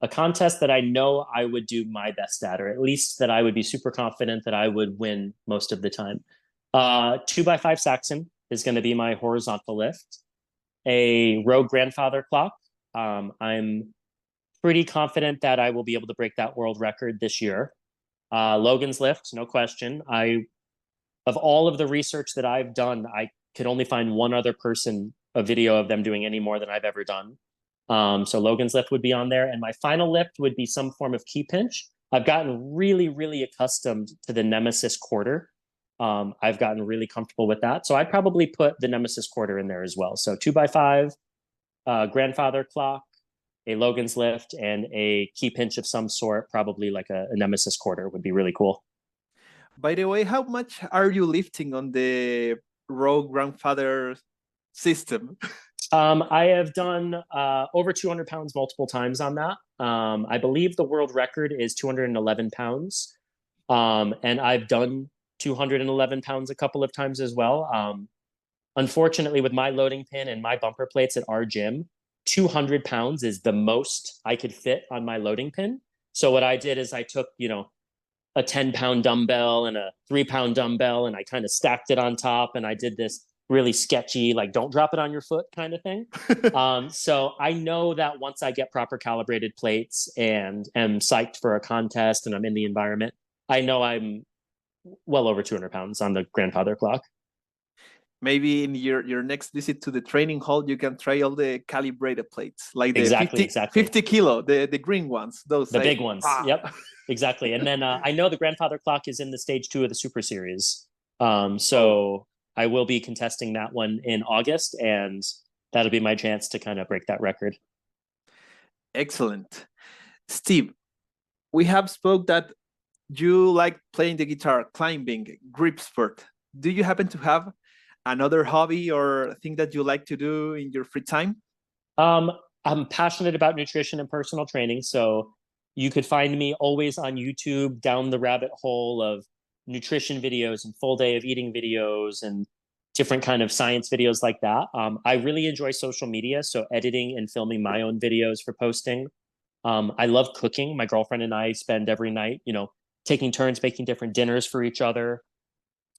A contest that I know I would do my best at, or at least that I would be super confident that I would win most of the time. 2x5 Saxon is going to be my horizontal lift. A Rogue Grandfather clock. I'm pretty confident that I will be able to break that world record this year. Logan's lift, no question. Of all of the research that I've done, I could only find one other person, a video of them doing any more than I've ever done. So Logan's lift would be on there. And my final lift would be some form of key pinch. I've gotten really, really accustomed to the Nemesis quarter. I've gotten really comfortable with that. So I'd probably put the Nemesis quarter in there as well. So 2x5, grandfather clock, a Logan's lift, and a key pinch of some sort, probably like a Nemesis quarter would be really cool. By the way, how much are you lifting on the Rogue Grandfather system? I have done over 200 pounds multiple times on that. I believe the world record is 211 pounds. And I've done 211 pounds a couple of times as well. Unfortunately, with my loading pin and my bumper plates at our gym, 200 pounds is the most I could fit on my loading pin. So what I did is I took, a 10-pound dumbbell and a 3-pound dumbbell, and I kind of stacked it on top, and I did this really sketchy, like, don't drop it on your foot kind of thing. So I know that once I get proper calibrated plates and am psyched for a contest and I'm in the environment, I know I'm well over 200 pounds on the grandfather clock. Maybe in your next visit to the training hall, you can try all the calibrated plates, like the Exactly, 50 kilo, the green ones, those the like, big ones. Yep, exactly. And then I know the grandfather clock is in the stage 2 of the Super Series. So I will be contesting that one in August, and that'll be my chance to kind of break that record. Excellent. Steve, we have spoke that you like playing the guitar, climbing, grip sport. Do you happen to have another hobby or thing that you like to do in your free time? I'm passionate about nutrition and personal training, so you could find me always on YouTube down the rabbit hole of nutrition videos and full day of eating videos and different kind of science videos like that. I really enjoy social media, so editing and filming my own videos for posting. I love cooking. My girlfriend and I spend every night, taking turns making different dinners for each other.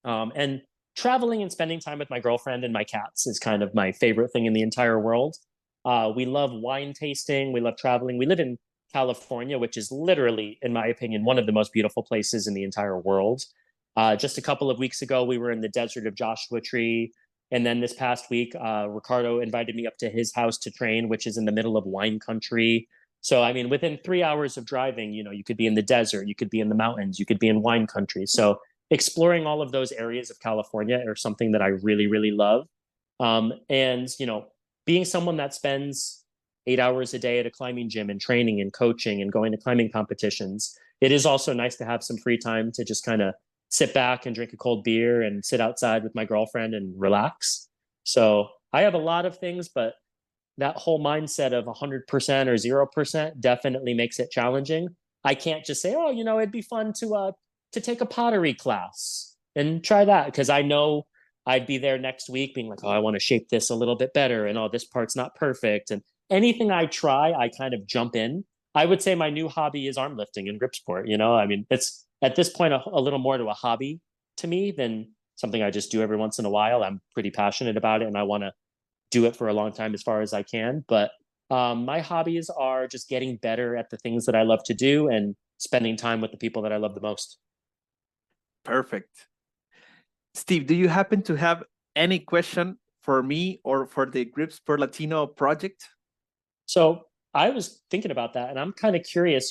And traveling and spending time with my girlfriend and my cats is kind of my favorite thing in the entire world. We love wine tasting. We love traveling. We live in California, which is literally, in my opinion, one of the most beautiful places in the entire world. Just a couple of weeks ago, we were in the desert of Joshua Tree. And then this past week, Ricardo invited me up to his house to train, which is in the middle of wine country. So, I mean, within 3 hours of driving, you could be in the desert, you could be in the mountains, you could be in wine country. So, exploring all of those areas of California are something that I really, really love. And, being someone that spends 8 hours a day at a climbing gym and training and coaching and going to climbing competitions, it is also nice to have some free time to just kind of sit back and drink a cold beer and sit outside with my girlfriend and relax. So I have a lot of things, but that whole mindset of 100% or 0% definitely makes it challenging. I can't just say, oh, it'd be fun to take a pottery class and try that, because I know I'd be there next week being like, oh, I want to shape this a little bit better, and oh, this part's not perfect. And anything I try, I kind of jump in. I would say my new hobby is arm lifting and grip sport. I mean, it's at this point a little more to a hobby to me than something I just do every once in a while. I'm pretty passionate about it, and I want to do it for a long time as far as I can. But my hobbies are just getting better at the things that I love to do and spending time with the people that I love the most. Perfect. Steve, do you happen to have any question for me or for the Gripsport Latino project? So I was thinking about that, and I'm kind of curious,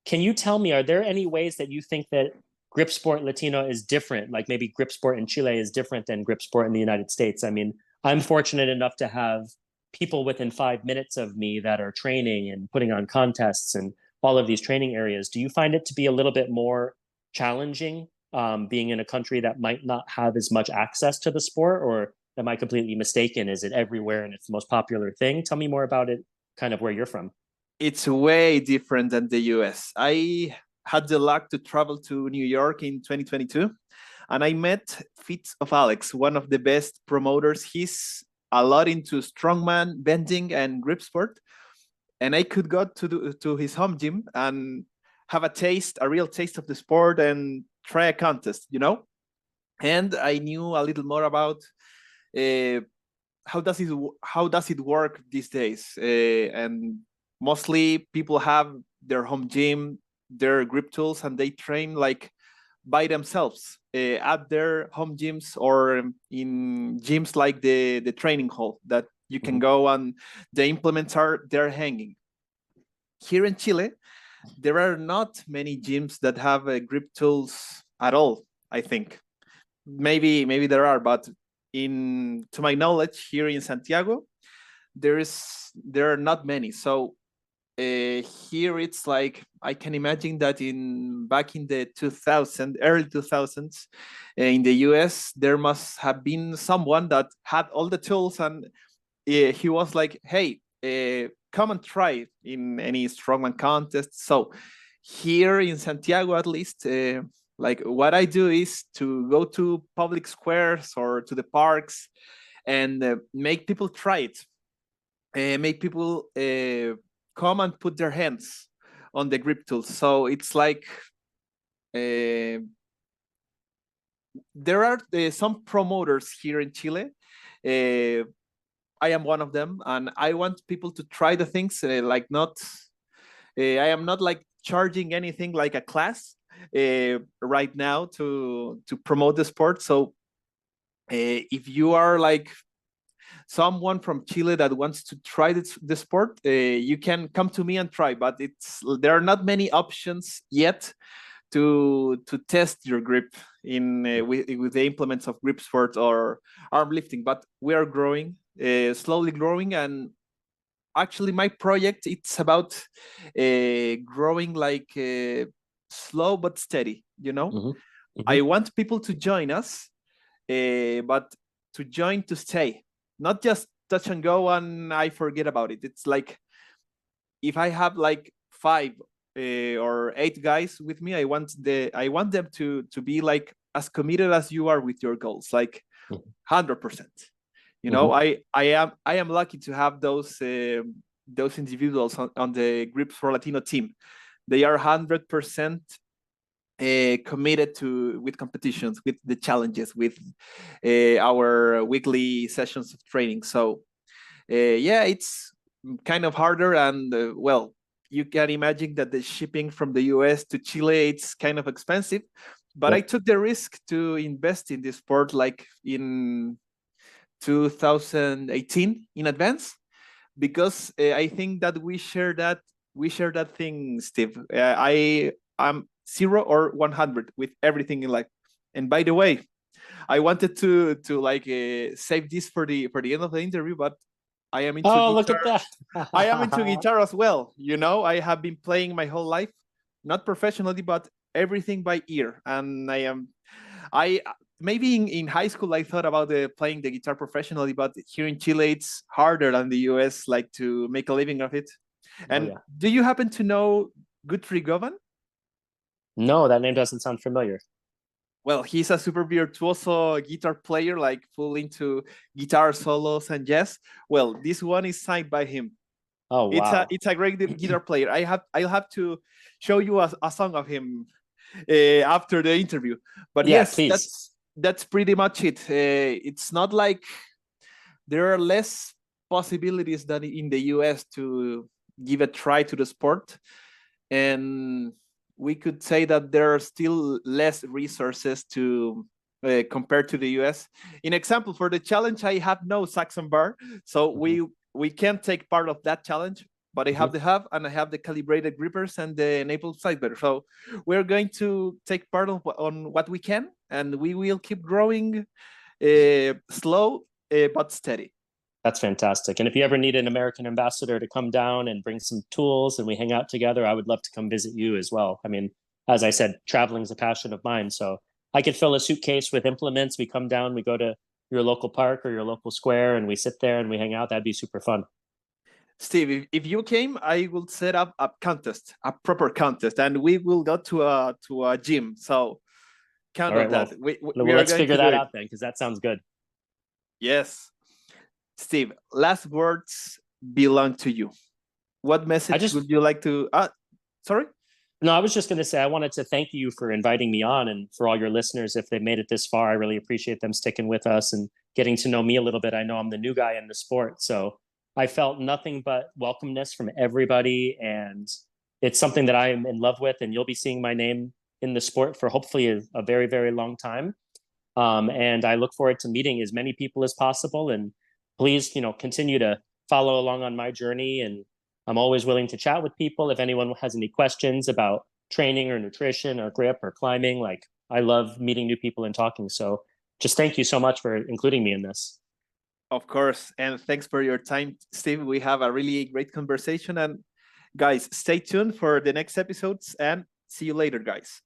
can you tell me, are there any ways that you think that Gripsport Latino is different? Like maybe Gripsport in Chile is different than Gripsport in the United States? I mean, I'm fortunate enough to have people within 5 minutes of me that are training and putting on contests and all of these training areas. Do you find it to be a little bit more challenging being in a country that might not have as much access to the sport, or am I completely mistaken? Is it everywhere and it's the most popular thing? Tell me more about it, kind of where you're from. It's way different than the US. I had the luck to travel to New York in 2022, and I met Feet of Alex, one of the best promoters. He's a lot into strongman, bending, and grip sport. And I could go to his home gym and have a real taste of the sport and try a contest, And I knew a little more about how does it work these days. And mostly people have their home gym, their grip tools, and they train like by themselves at their home gyms or in gyms like the training hall that you can go, and the implements are there hanging. Here in Chile, there are not many gyms that have grip tools at all, I think. Maybe there are, but to my knowledge, here in Santiago, there are not many. So here it's like I can imagine that back in the early 2000s, in the US, there must have been someone that had all the tools, and he was like, "Hey, come and try it in any strongman contest." So here in Santiago, at least, like what I do is to go to public squares or to the parks and make people try it, make people come and put their hands on the grip tools. So it's like there are some promoters here in Chile. I am one of them, and I want people to try the things. Like not, I am not like charging anything like a class right now to promote the sport. So if you are like someone from Chile that wants to try the sport, you can come to me and try. But there are not many options yet to test your grip in with the implements of Gripsport or arm lifting. But we are growing, slowly growing, and actually my project it's about growing like slow but steady. I want people to join us, but to join to stay, not just touch and go and I forget about it. It's like if I have like 5 or 8 guys with me, I want them to be like as committed as you are with your goals, like 100%. I am lucky to have those individuals on the Gripsport Latino team. They are 100% committed with competitions, with the challenges, with our weekly sessions of training. So yeah, it's kind of harder, and well, you can imagine that the shipping from the US to Chile, it's kind of expensive, but I took the risk to invest in this sport like in 2018 in advance, because I think that we share that thing, Steve. I'm 0 or 100 with everything in life. And by the way, I wanted to like save this for the end of the interview, but I am into guitar. Look at that. I am into guitar as well. I have been playing my whole life, not professionally, but everything by ear. And I maybe in high school I thought about playing the guitar professionally, but here in Chile it's harder than the US, like to make a living of it. And do you happen to know Guthrie Govan? No, that name doesn't sound familiar. Well, he's a super virtuoso guitar player, like full into guitar solos and jazz. Well, this one is signed by him. Oh wow! It's a great guitar player. I'll have to show you a song of him after the interview. But yes, please. That's pretty much it. It's not like there are less possibilities than in the US to give a try to the sport, and we could say that there are still less resources to compared to the US. In example, for the challenge, I have no Saxon bar, so we can't take part of that challenge. But I have the hub, and I have the calibrated grippers and the enabled side better. So we're going to take part on what we can, and we will keep growing slow but steady. That's fantastic. And if you ever need an American ambassador to come down and bring some tools and we hang out together, I would love to come visit you as well. I mean, as I said, traveling is a passion of mine. So I could fill a suitcase with implements. We come down, we go to your local park or your local square, and we sit there and we hang out. That'd be super fun. Steve, if you came, I will set up a contest, a proper contest, and we will go to a gym. So count on that. Let's figure that out then, because that sounds good. Yes. Steve, last words belong to you. What message would you like to... sorry? No, I was just going to say, I wanted to thank you for inviting me on, and for all your listeners, if they made it this far, I really appreciate them sticking with us and getting to know me a little bit. I know I'm the new guy in the sport, so I felt nothing but welcomeness from everybody, and it's something that I am in love with, and you'll be seeing my name in the sport for hopefully a very, very long time. And I look forward to meeting as many people as possible, and please, continue to follow along on my journey. And I'm always willing to chat with people. If anyone has any questions about training or nutrition or grip or climbing, like I love meeting new people and talking. So just thank you so much for including me in this. Of course. And thanks for your time, Steve. We have a really great conversation. And guys, stay tuned for the next episodes, and see you later, guys.